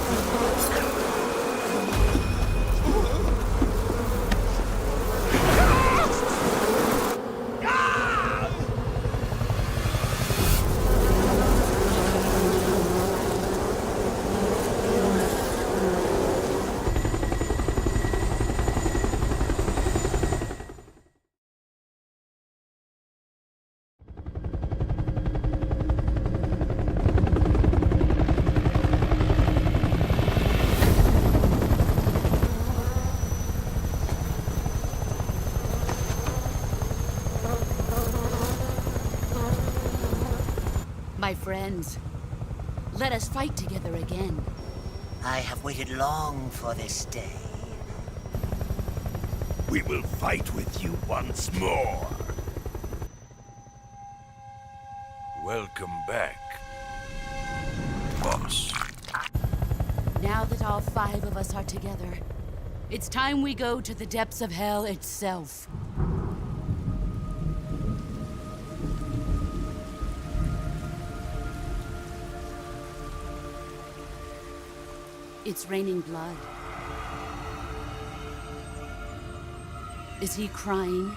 My friends, let us fight together again. I have waited long for this day. We will fight with you once more. Welcome back, boss. Now that all 5 of us are together, it's time we go to the depths of hell itself. It's raining blood. Is he crying?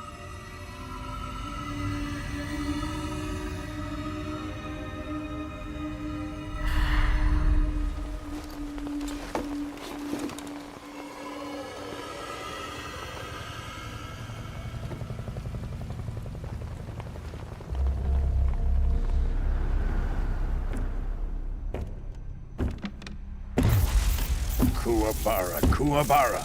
Kuwabara, Kuwabara.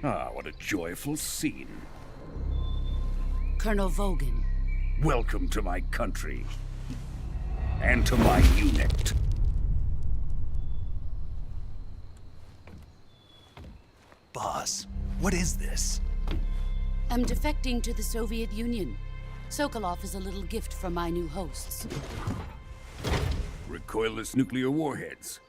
Ah, what a joyful scene. Colonel Vogan. Welcome to my country. And to my unit. Boss, what is this? I'm defecting to the Soviet Union. Sokolov is a little gift from my new hosts. Recoilless nuclear warheads.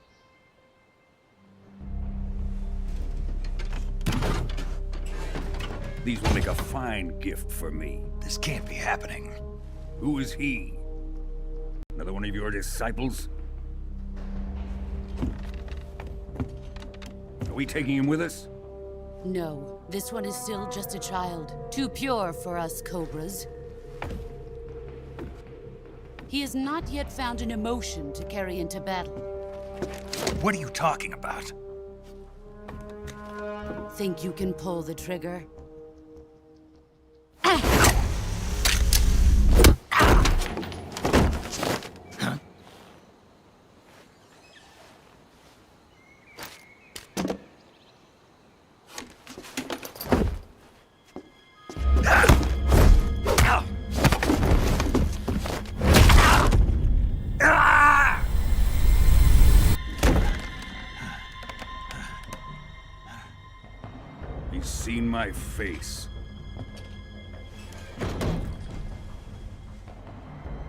These will make a fine gift for me. This can't be happening. Who is he? Another one of your disciples? Are we taking him with us? No, this one is still just a child. Too pure for us Cobras. He has not yet found an emotion to carry into battle. What are you talking about? Think you can pull the trigger? He's seen my face.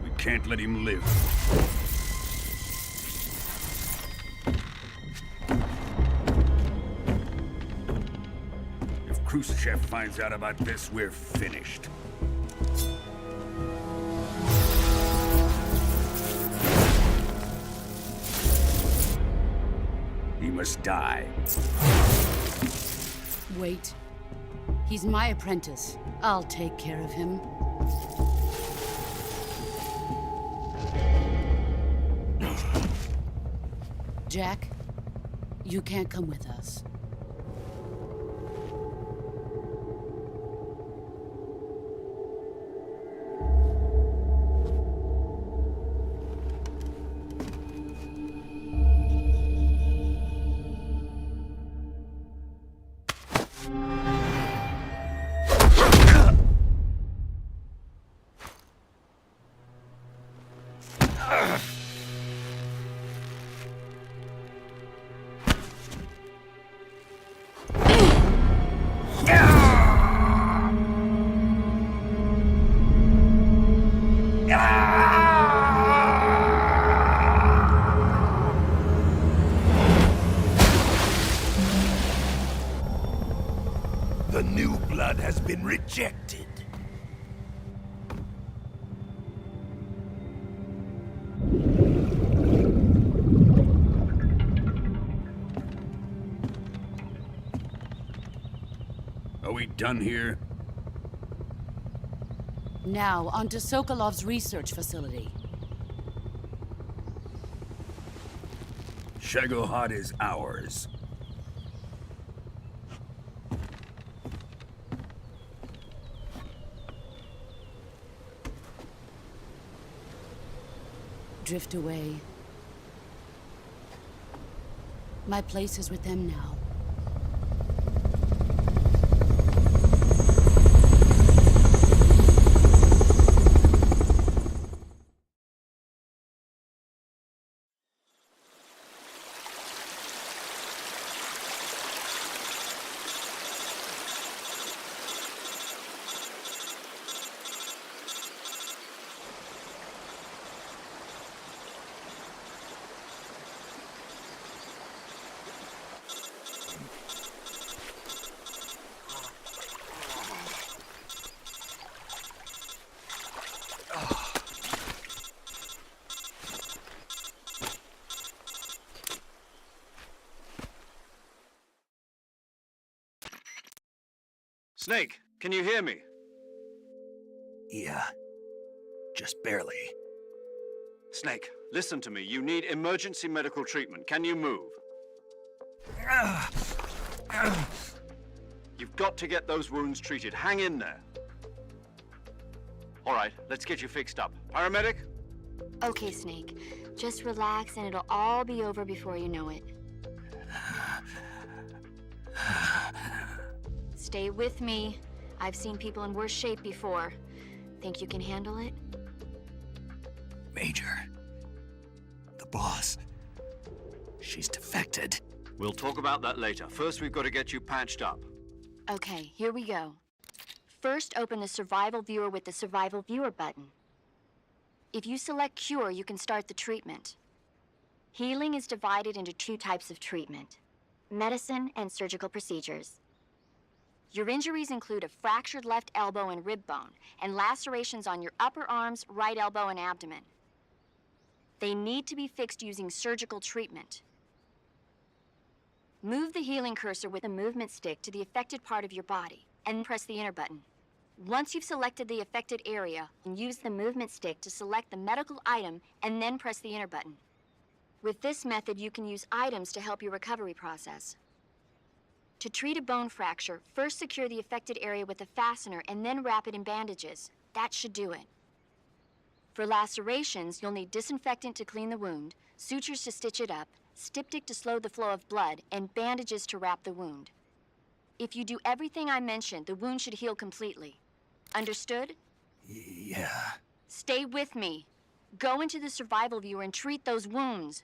We can't let him live. If Khrushchev finds out about this, we're finished. He must die. Wait. He's my apprentice. I'll take care of him. Jack, you can't come with us. The new blood has been rejected. Are we done here? Now, onto Sokolov's research facility. Shagohod is ours. Drift away. My place is with them now. Snake, can you hear me? Yeah. Just barely. Snake, listen to me. You need emergency medical treatment. Can you move? You've got to get those wounds treated. Hang in there. All right, let's get you fixed up. Paramedic? Okay, Snake. Just relax and it'll all be over before you know it. Stay with me. I've seen people in worse shape before. Think you can handle it? Major. The boss. She's defected. We'll talk about that later. First, we've got to get you patched up. Okay, here we go. First, open the Survival Viewer with the Survival Viewer button. If you select Cure, you can start the treatment. Healing is divided into two types of treatment: medicine and surgical procedures. Your injuries include a fractured left elbow and rib bone, and lacerations on your upper arms, right elbow, and abdomen. They need to be fixed using surgical treatment. Move the healing cursor with a movement stick to the affected part of your body, and press the enter button. Once you've selected the affected area, use the movement stick to select the medical item, and then press the enter button. With this method, you can use items to help your recovery process. To treat a bone fracture, first secure the affected area with a fastener and then wrap it in bandages. That should do it. For lacerations, you'll need disinfectant to clean the wound, sutures to stitch it up, styptic to slow the flow of blood, and bandages to wrap the wound. If you do everything I mentioned, the wound should heal completely. Understood? Yeah. Stay with me. Go into the Survival Viewer and treat those wounds.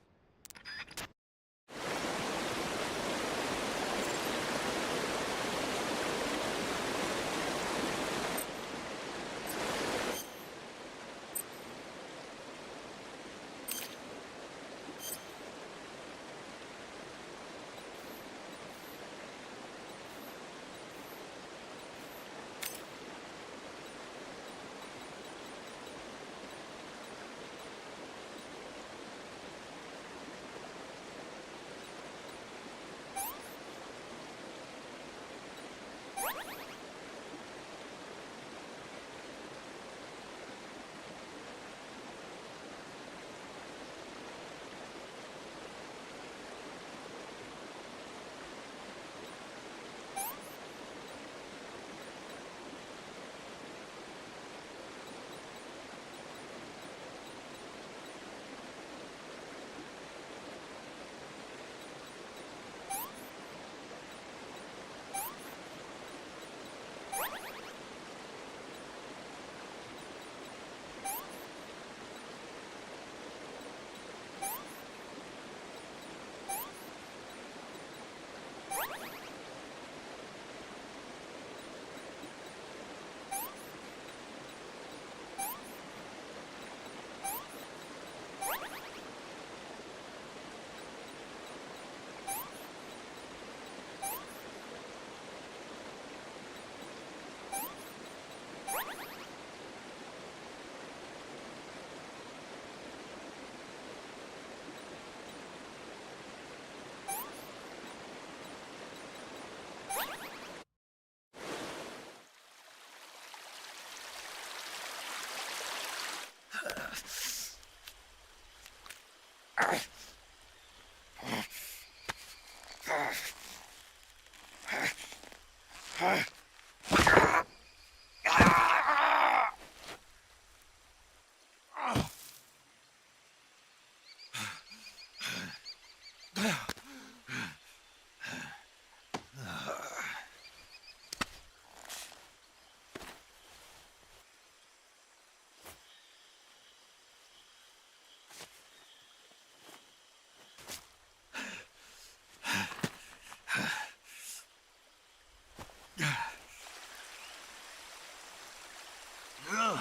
Good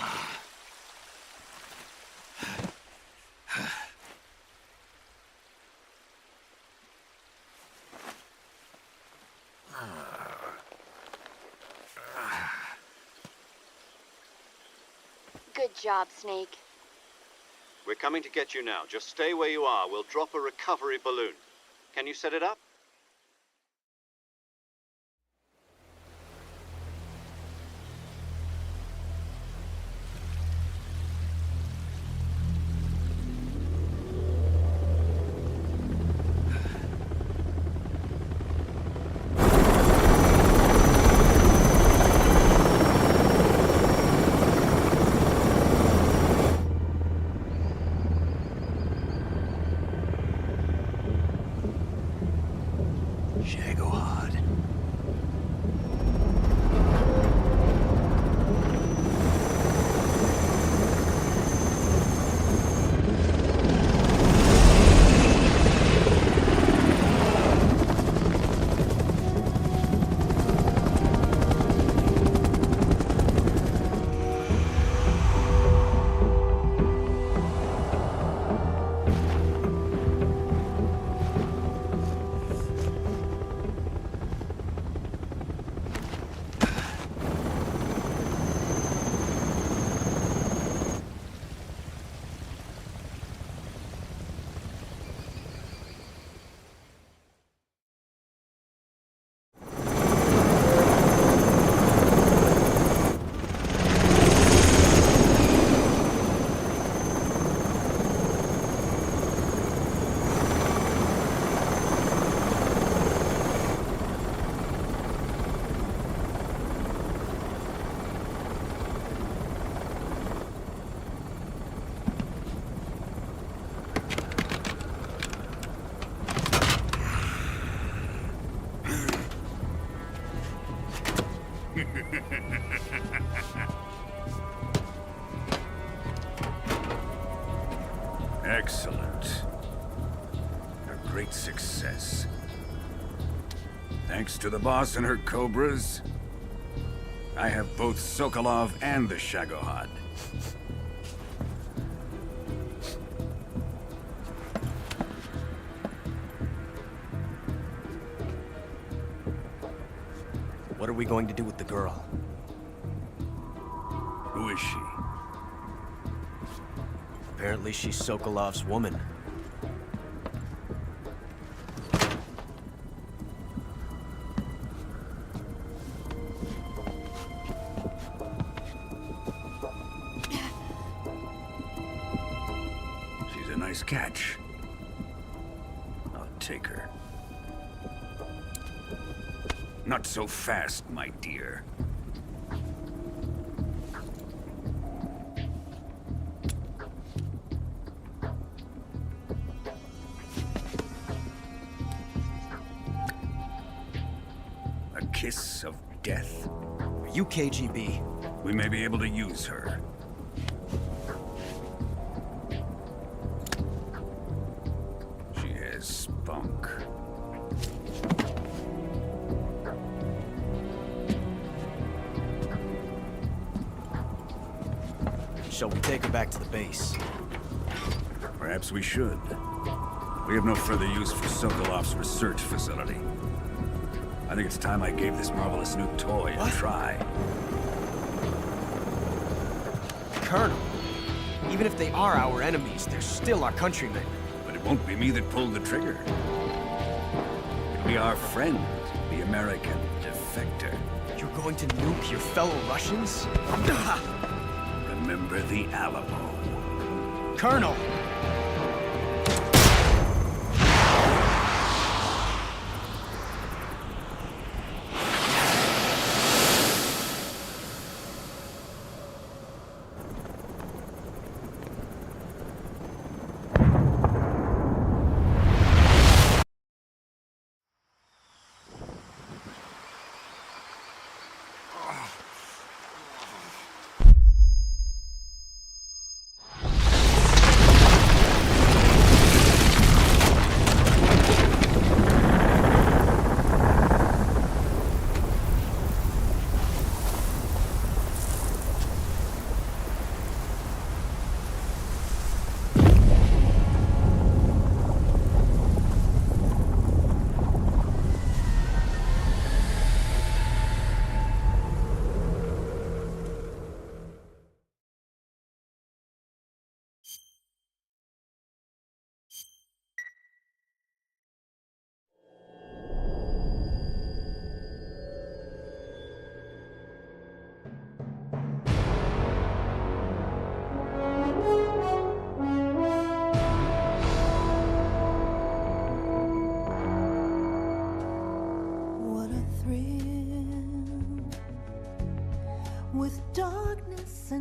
job, Snake. We're coming to get you now. Just stay where you are. We'll drop a recovery balloon. Can you set it up? Shagohod. Excellent. A great success. Thanks to the boss and her cobras, I have both Sokolov and the Shagohod. What are we going to do with the girl? Who is she? Apparently she's Sokolov's woman. She's a nice catch. I'll take her. Not so fast, my dear. A kiss of death? Are you KGB? We may be able to use her. She has spunk. Shall we take her back to the base? Perhaps we should. We have no further use for Sokolov's research facility. I think it's time I gave this marvelous new toy a try. Colonel, even if they are our enemies, they're still our countrymen. But it won't be me that pulled the trigger. It'll be our friend, the American defector. You're going to nuke your fellow Russians? Remember the Alamo. Colonel!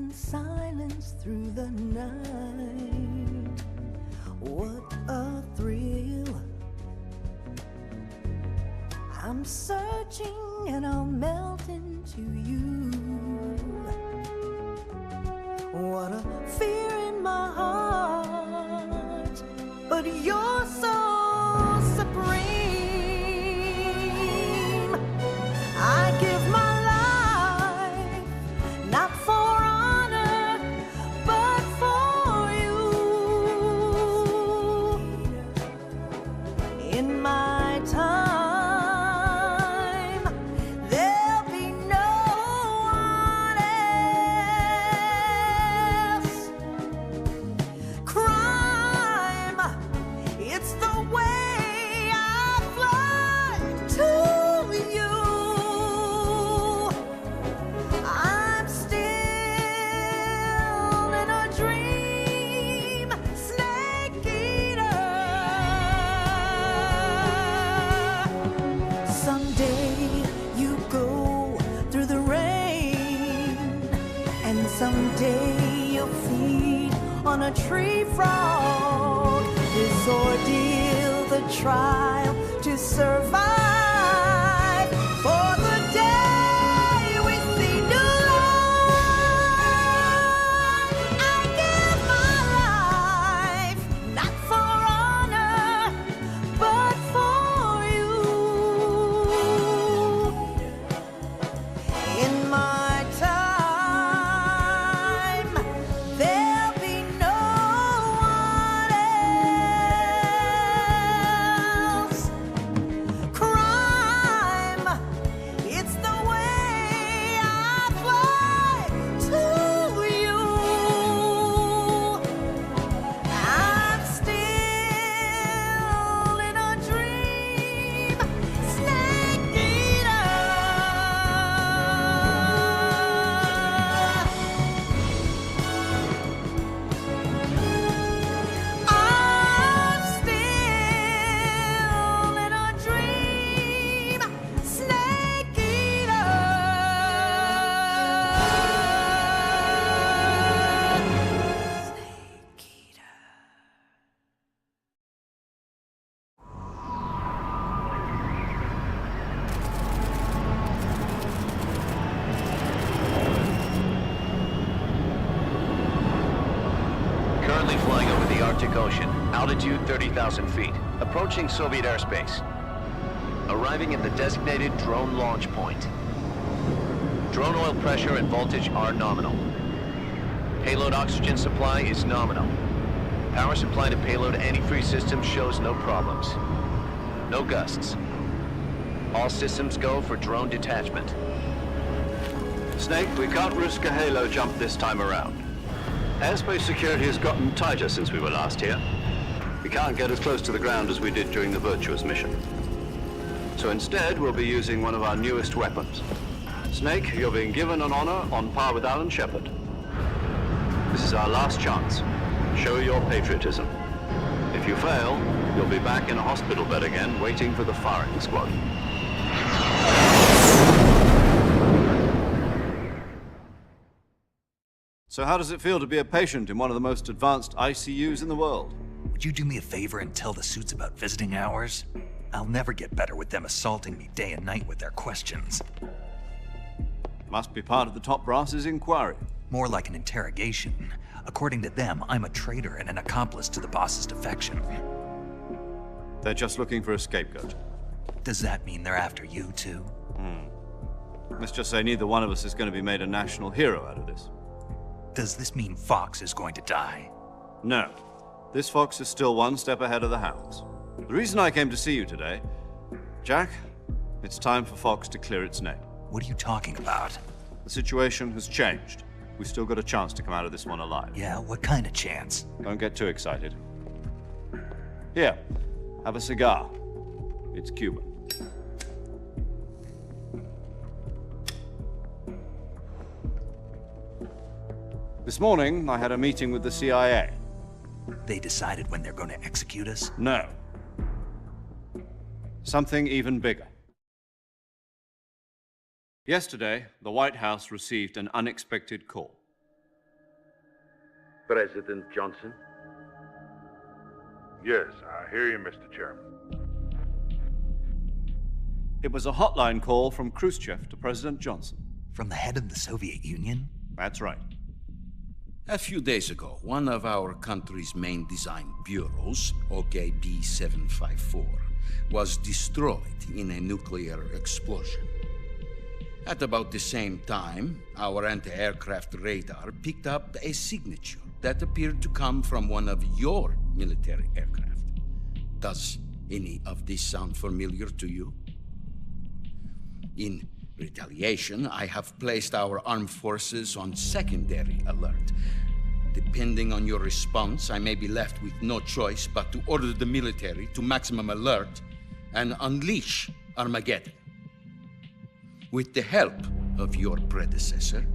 in silence through the night. What a thrill. I'm searching and I'll melt into you. What a fear in my heart, but you're so supreme. I give my life, not for honor, but for you. In my time, there'll be no one else. Crime, it's the way I fly to you. I'm still in a dream, snake eater. Someday you go through the rain, and someday you'll feed on a tree frog. This ordeal, the trial to survive, for the day we see new light. I give my life, not for honor, but for you. In my time, there'll be no one else. Crime, it's the way I fly to you. I'm still in a dream, snake eater. I'm still in a dream, snake eater. Snake eater. Currently flying over the Arctic Ocean, altitude 30,000 feet, approaching Soviet airspace. Arriving at the designated drone launch point. Drone oil pressure and voltage are nominal. Payload oxygen supply is nominal. Power supply to payload antifreeze system shows no problems. No gusts. All systems go for drone detachment. Snake, we can't risk a halo jump this time around. Airspace security has gotten tighter since we were last here. We can't get as close to the ground as we did during the Virtuous mission. So instead, we'll be using one of our newest weapons. Snake, you're being given an honor on par with Alan Shepard. This is our last chance. Show your patriotism. If you fail, you'll be back in a hospital bed again, waiting for the firing squad. So how does it feel to be a patient in one of the most advanced ICUs in the world? Would you do me a favor and tell the suits about visiting hours? I'll never get better with them assaulting me day and night with their questions. Must be part of the top brass's inquiry. More like an interrogation. According to them, I'm a traitor and an accomplice to the boss's defection. They're just looking for a scapegoat. Does that mean they're after you, too? Let's just say neither one of us is going to be made a national hero out of this. Does this mean Fox is going to die? No. This fox is still one step ahead of the hounds. The reason I came to see you today, Jack, it's time for Fox to clear its name. What are you talking about? The situation has changed. We've still got a chance to come out of this one alive. Yeah, what kind of chance? Don't get too excited. Here, have a cigar. It's Cuban. This morning, I had a meeting with the CIA. They decided when they're going to execute us? No. Something even bigger. Yesterday, the White House received an unexpected call. President Johnson? Yes, I hear you, Mr. Chairman. It was a hotline call from Khrushchev to President Johnson. From the head of the Soviet Union? That's right. A few days ago, one of our country's main design bureaus, OKB 754, was destroyed in a nuclear explosion. At about the same time, our anti-aircraft radar picked up a signature that appeared to come from one of your military aircraft. Does any of this sound familiar to you? In retaliation, I have placed our armed forces on secondary alert. Depending on your response, I may be left with no choice but to order the military to maximum alert and unleash Armageddon. With the help of your predecessor,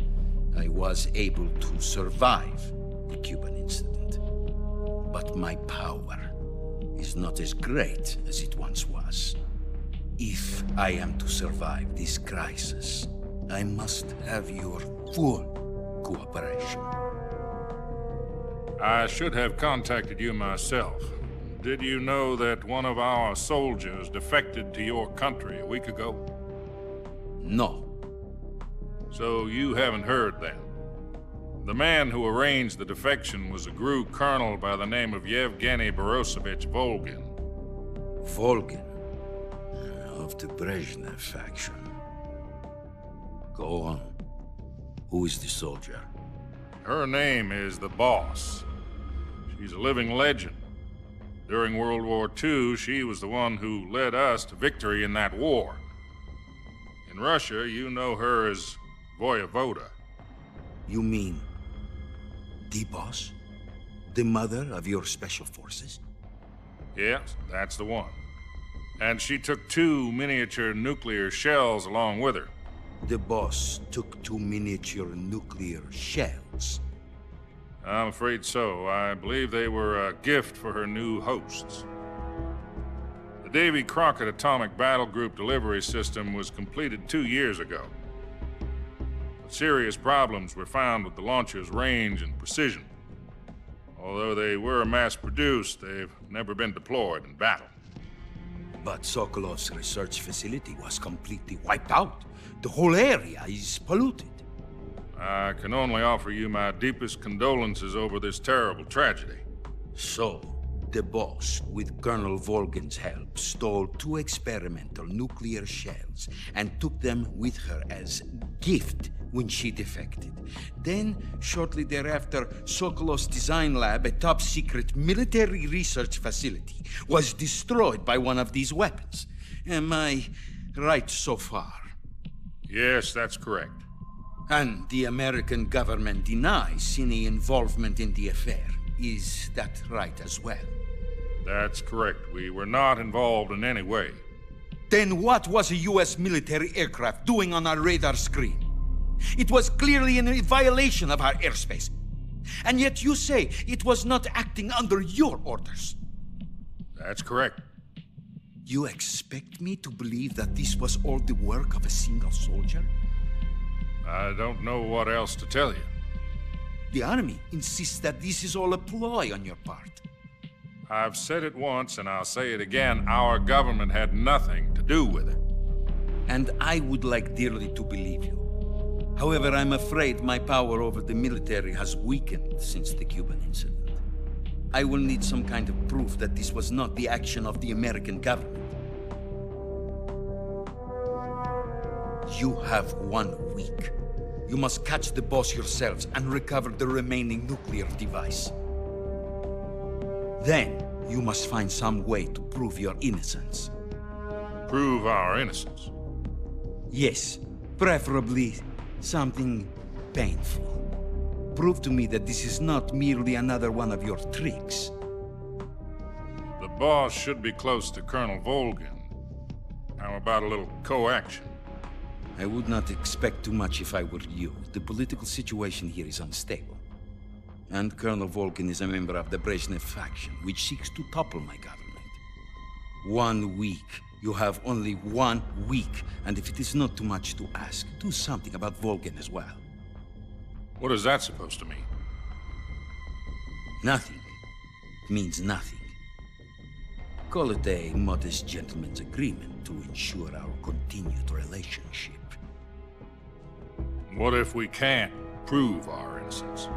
I was able to survive the Cuban incident. But my power is not as great as it once was. If I am to survive this crisis, I must have your full cooperation. I should have contacted you myself. Did you know that one of our soldiers defected to your country a week ago? No. So you haven't heard then? The man who arranged the defection was a GRU colonel by the name of Yevgeny Borosovich Volgin. Volgin? Of the Brezhnev faction. Go on. Who is the soldier? Her name is the Boss. She's a living legend. During World War II, she was the one who led us to victory in that war. In Russia, you know her as Voyevoda. You mean the Boss? The mother of your special forces? Yes, that's the one. And she took 2 miniature nuclear shells along with her. The Boss took 2 miniature nuclear shells? I'm afraid so. I believe they were a gift for her new hosts. The Davy Crockett Atomic Battle Group delivery system was completed 2 years ago. But serious problems were found with the launcher's range and precision. Although they were mass-produced, they've never been deployed in battle. But Sokolov's research facility was completely wiped out. The whole area is polluted. I can only offer you my deepest condolences over this terrible tragedy. So, the Boss, with Colonel Volgin's help, stole 2 experimental nuclear shells and took them with her as gift when she defected. Then, shortly thereafter, Sokolov's design lab, a top-secret military research facility, was destroyed by one of these weapons. Am I right so far? Yes, that's correct. And the American government denies any involvement in the affair. Is that right as well? That's correct. We were not involved in any way. Then what was a U.S. military aircraft doing on our radar screen? It was clearly in violation of our airspace. And yet you say it was not acting under your orders. That's correct. You expect me to believe that this was all the work of a single soldier? I don't know what else to tell you. The Army insists that this is all a ploy on your part. I've said it once, and I'll say it again. Our government had nothing to do with it. And I would like dearly to believe you. However, I'm afraid my power over the military has weakened since the Cuban incident. I will need some kind of proof that this was not the action of the American government. You have 1 week. You must catch the Boss yourselves and recover the remaining nuclear device. Then, you must find some way to prove your innocence. Prove our innocence? Yes, preferably something painful. Prove to me that this is not merely another one of your tricks. The Boss should be close to Colonel Volgin. How about a little co-action? I would not expect too much if I were you. The political situation here is unstable. And Colonel Volgin is a member of the Brezhnev faction, which seeks to topple my government. 1 week. You have only 1 week, and if it is not too much to ask, do something about Volgin as well. What is that supposed to mean? Nothing means nothing. Call it a modest gentleman's agreement to ensure our continued relationship. What if we can't prove our innocence?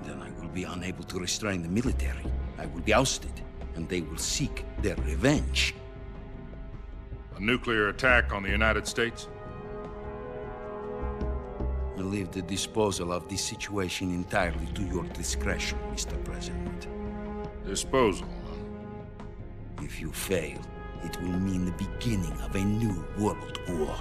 Then I will be unable to restrain the military. I will be ousted, and they will seek their revenge. A nuclear attack on the United States? I leave the disposal of this situation entirely to your discretion, Mr. President. Disposal? If you fail, it will mean the beginning of a new world war.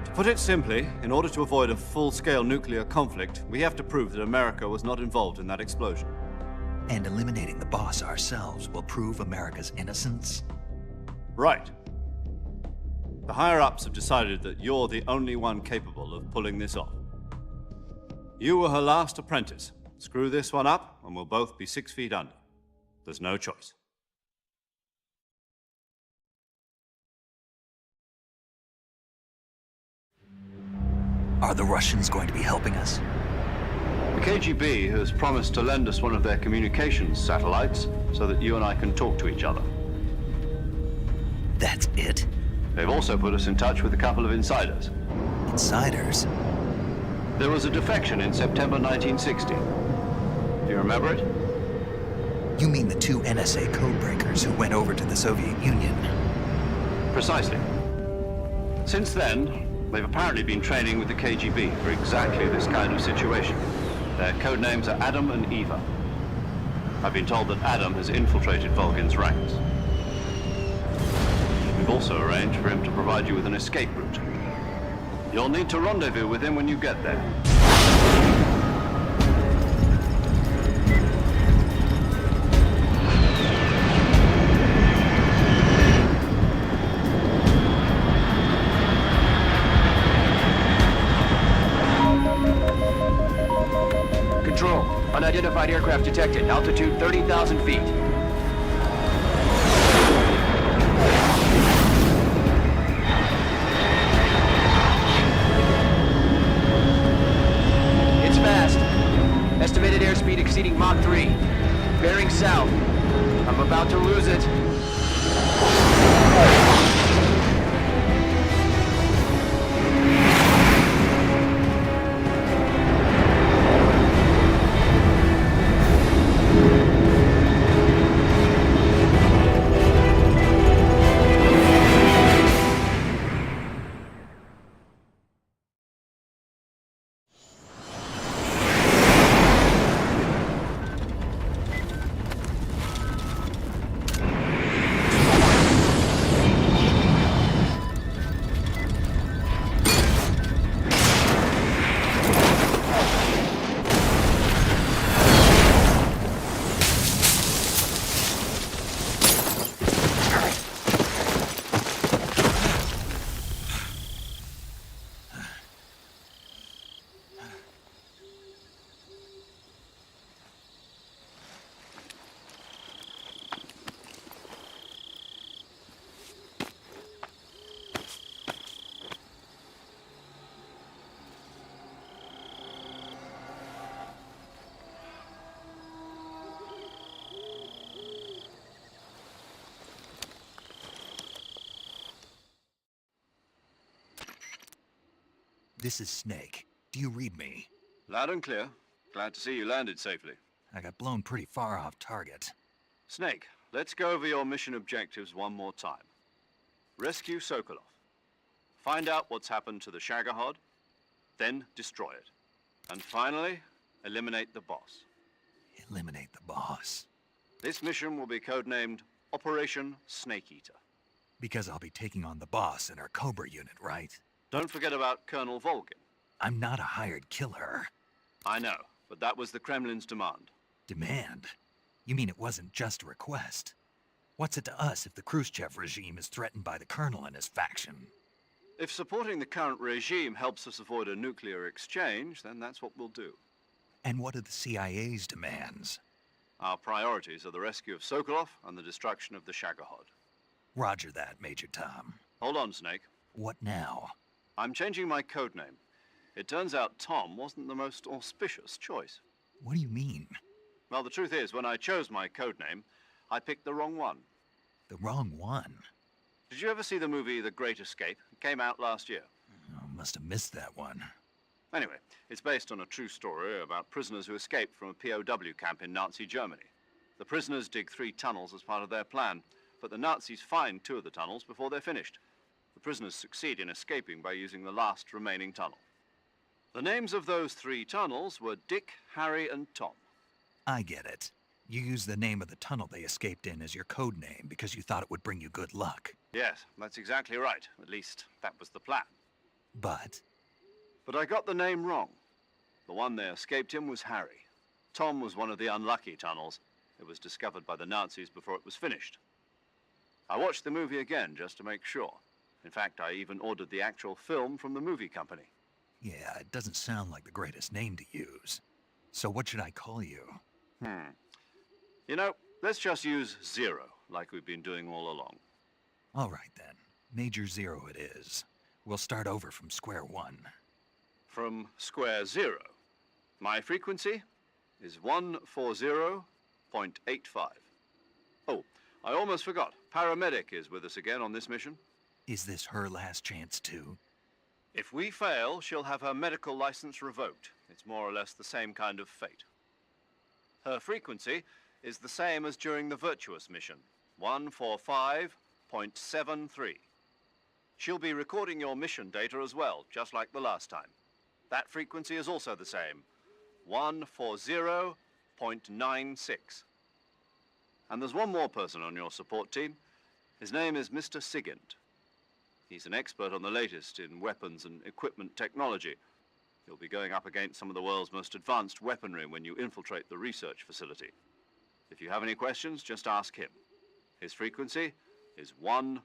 To put it simply, in order to avoid a full-scale nuclear conflict, we have to prove that America was not involved in that explosion. And eliminating the boss ourselves will prove America's innocence? Right. The higher-ups have decided that you're the only one capable of pulling this off. You were her last apprentice. Screw this one up, and we'll both be 6 feet under. There's no choice. Are the Russians going to be helping us? The KGB has promised to lend us one of their communications satellites so that you and I can talk to each other. That's it? They've also put us in touch with a couple of insiders. Insiders? There was a defection in September 1960. Do you remember it? You mean the 2 NSA codebreakers who went over to the Soviet Union? Precisely. Since then, they've apparently been training with the KGB for exactly this kind of situation. Their code names are Adam and Eva. I've been told that Adam has infiltrated Volgin's ranks. We've also arranged for him to provide you with an escape route. You'll need to rendezvous with him when you get there. Control, unidentified aircraft detected. Altitude 30,000 feet. It's fast. Estimated airspeed exceeding Mach 3. Bearing south. I'm about to lose it. This is Snake. Do you read me? Loud and clear. Glad to see you landed safely. I got blown pretty far off target. Snake, let's go over your mission objectives one more time. Rescue Sokolov. Find out what's happened to the Shagohod, then destroy it. And finally, eliminate the boss. Eliminate the boss? This mission will be codenamed Operation Snake Eater. Because I'll be taking on the boss in our Cobra unit, right? Don't forget about Colonel Volgin. I'm not a hired killer. I know, but that was the Kremlin's demand. Demand? You mean it wasn't just a request? What's it to us if the Khrushchev regime is threatened by the Colonel and his faction? If supporting the current regime helps us avoid a nuclear exchange, then that's what we'll do. And what are the CIA's demands? Our priorities are the rescue of Sokolov and the destruction of the Shagohod. Roger that, Major Tom. Hold on, Snake. What now? I'm changing my code name. It turns out Tom wasn't the most auspicious choice. What do you mean? Well, the truth is, when I chose my codename, I picked the wrong one. The wrong one? Did you ever see the movie The Great Escape? It came out last year. Oh, must have missed that one. Anyway, it's based on a true story about prisoners who escaped from a POW camp in Nazi Germany. The prisoners dig 3 tunnels as part of their plan, but the Nazis find 2 of the tunnels before they're finished. The prisoners succeed in escaping by using the last remaining tunnel. The names of those 3 tunnels were Dick, Harry, and Tom. I get it. You used the name of the tunnel they escaped in as your code name because you thought it would bring you good luck. Yes, that's exactly right. At least, that was the plan. But I got the name wrong. The one they escaped in was Harry. Tom was one of the unlucky tunnels. It was discovered by the Nazis before it was finished. I watched the movie again just to make sure. In fact, I even ordered the actual film from the movie company. yeah, it doesn't sound like the greatest name to use. So what should I call you? You know, let's just use Zero, like we've been doing all along. All right then. Major Zero it is. We'll start over from square one. From square 0. My frequency is 140.85. Oh, I almost forgot. Paramedic is with us again on this mission. Is this her last chance too? If we fail, she'll have her medical license revoked. It's more or less the same kind of fate. Her frequency is the same as during the Virtuous mission, 145.73. She'll be recording your mission data as well, just like the last time. That frequency is also the same, 140.96. And there's one more person on your support team. His name is Mr. Sigint. He's an expert on the latest in weapons and equipment technology. You'll be going up against some of the world's most advanced weaponry when you infiltrate the research facility. If you have any questions, just ask him. His frequency is 148.41.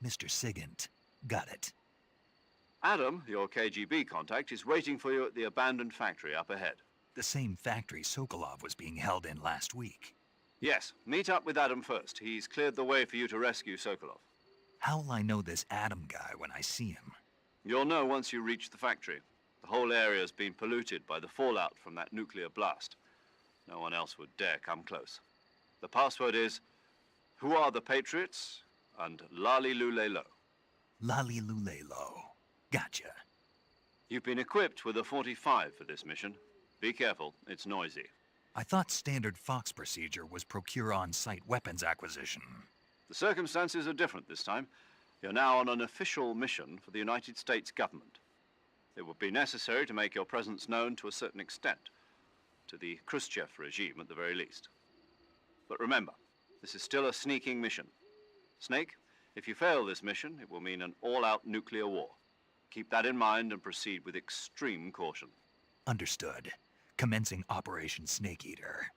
Mr. Sigint. Got it. Adam, your KGB contact, is waiting for you at the abandoned factory up ahead. The same factory Sokolov was being held in last week. Yes, meet up with Adam first. He's cleared the way for you to rescue Sokolov. How'll I know this Adam guy when I see him? You'll know once you reach the factory. The whole area's been polluted by the fallout from that nuclear blast. No one else would dare come close. The password is, "Who are the Patriots?" and Lali Lule Lo. Lali Lule Lo. Gotcha. You've been equipped with a 45 for this mission. Be careful, it's noisy. I thought standard Fox procedure was procure on-site weapons acquisition. The circumstances are different this time. You're now on an official mission for the United States government. It would be necessary to make your presence known to a certain extent, to the Khrushchev regime at the very least. But remember, this is still a sneaking mission. Snake, if you fail this mission, it will mean an all-out nuclear war. Keep that in mind and proceed with extreme caution. Understood. Commencing Operation Snake Eater.